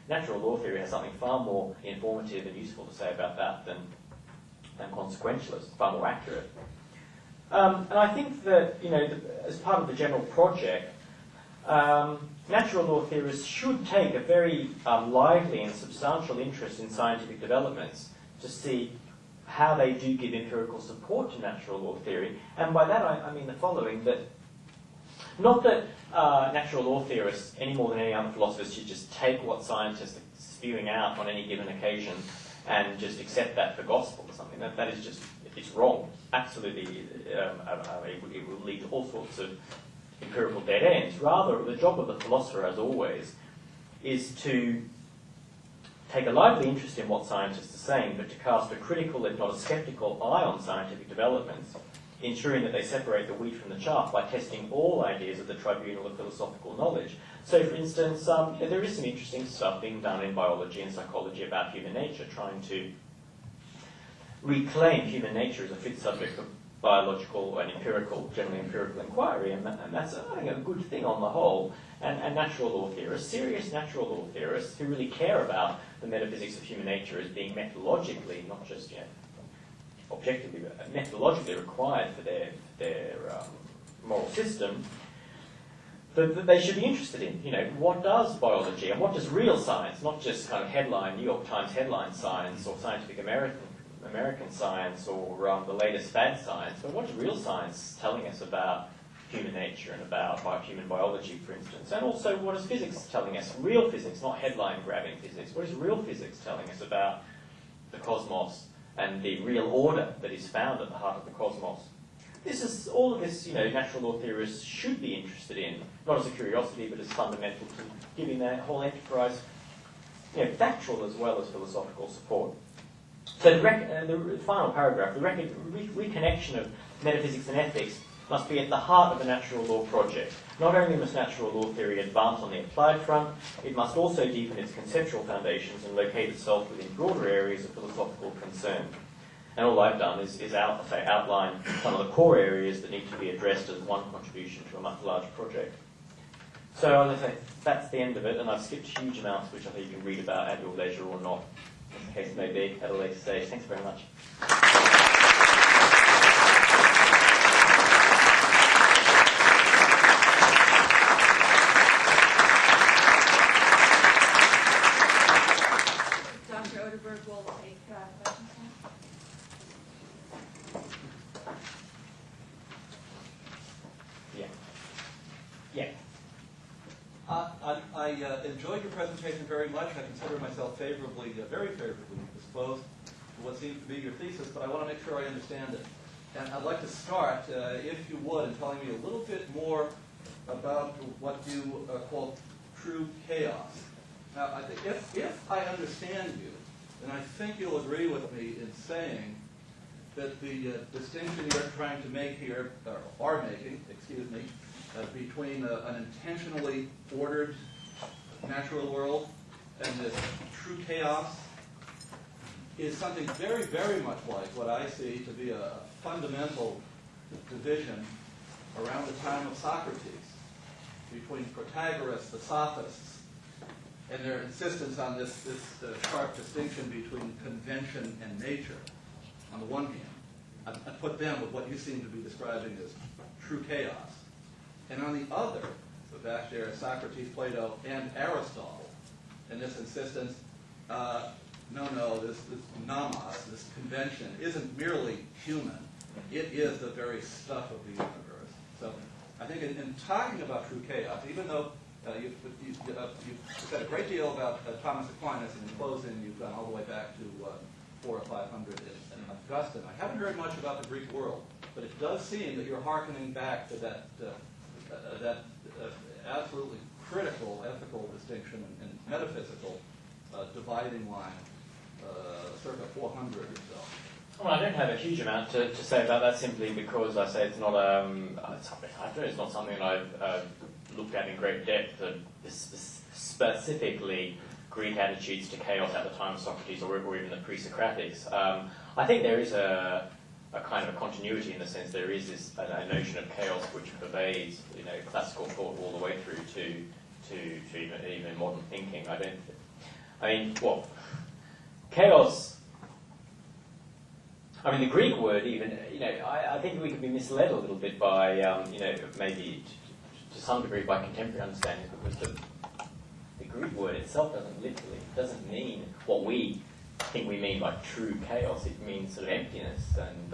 Natural law theory has something far more informative and useful to say about that than consequentialists, far more accurate. And I think that, as part of the general project, natural law theorists should take a very lively and substantial interest in scientific developments to see how they do give empirical support to natural law theory. And by that I mean the following, that not that natural law theorists, any more than any other philosophers, should just take what scientists are spewing out on any given occasion and just accept that for gospel or something. That is just, it's wrong. Absolutely, it will lead to all sorts of empirical dead ends. Rather, the job of the philosopher, as always, is to take a lively interest in what scientists are saying, but to cast a critical, if not a sceptical, eye on scientific developments, ensuring that they separate the wheat from the chaff by testing all ideas at the tribunal of philosophical knowledge. So, for instance, there is some interesting stuff being done in biology and psychology about human nature, trying to reclaim human nature as a fit subject for biological and empirical, generally empirical inquiry, and that's, I think, a good thing on the whole. And natural law theorists, serious natural law theorists, who really care about the metaphysics of human nature as being methodologically, not just objectively, but methodologically required for their moral system, that they should be interested in. What does biology and what does real science, not just kind of headline, New York Times headline science or Scientific American science or the latest fad science, but what is real science telling us about human nature and about human biology, for instance? And also, what is physics telling us? Real physics, not headline-grabbing physics. What is real physics telling us about the cosmos and the real order that is found at the heart of the cosmos? All of this, natural law theorists should be interested in, not as a curiosity, but as fundamental to giving their whole enterprise, factual as well as philosophical support. So the final paragraph, the reconnection of metaphysics and ethics must be at the heart of the natural law project. Not only must natural law theory advance on the applied front, it must also deepen its conceptual foundations and locate itself within broader areas of philosophical concern. And all I've done is outline some of the core areas that need to be addressed as one contribution to a much larger project. So as I say, that's the end of it, and I've skipped huge amounts which I think you can read about at your leisure or not, as the case may be, at a later stage. Thanks very much. Dr. Oderberg will take questions now. Yeah. I enjoyed your presentation very much. I consider myself very favorably disposed to what seems to be your thesis, but I want to make sure I understand it. And I'd like to start, if you would, in telling me a little bit more about what you call true chaos. Now, I think if I understand you, then I think you'll agree with me in saying that the distinction you're trying to make here, or are making, between an intentionally ordered natural world and this true chaos is something very, very much like what I see to be a fundamental division around the time of Socrates between Protagoras, the sophists, and their insistence on this sharp distinction between convention and nature on the one hand. I put them with what you seem to be describing as true chaos. And on the other, the back there, Socrates, Plato, and Aristotle, and this insistence, this nomos, this convention, isn't merely human. It is the very stuff of the universe. So I think in talking about true chaos, even though you've said a great deal about Thomas Aquinas, and in closing you've gone all the way back to 400 or 500 in Augustine, I haven't heard much about the Greek world, but it does seem that you're hearkening back to that absolutely critical ethical distinction and metaphysical dividing line, circa 400 or so. Well, I don't have a huge amount to say about that, simply because I say it's not it's not something I've looked at in great depth. Specifically, Greek attitudes to chaos at the time of Socrates, or even the pre-Socratics. I think there is a kind of a continuity in the sense there is this a notion of chaos which pervades, classical thought all the way through to even modern thinking. Chaos. The Greek word even, I think we could be misled a little bit by, maybe to some degree by contemporary understanding, because the Greek word itself doesn't mean what we think we mean by true chaos. It means sort of emptiness and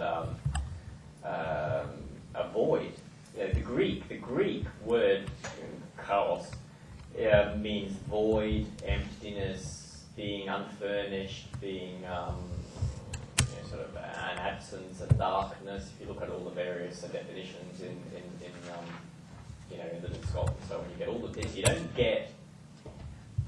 a void. The Greek word chaos means void, emptiness, being unfurnished, being sort of an absence, a darkness. If you look at all the various definitions in the Scott, and so when you get all of this, you don't get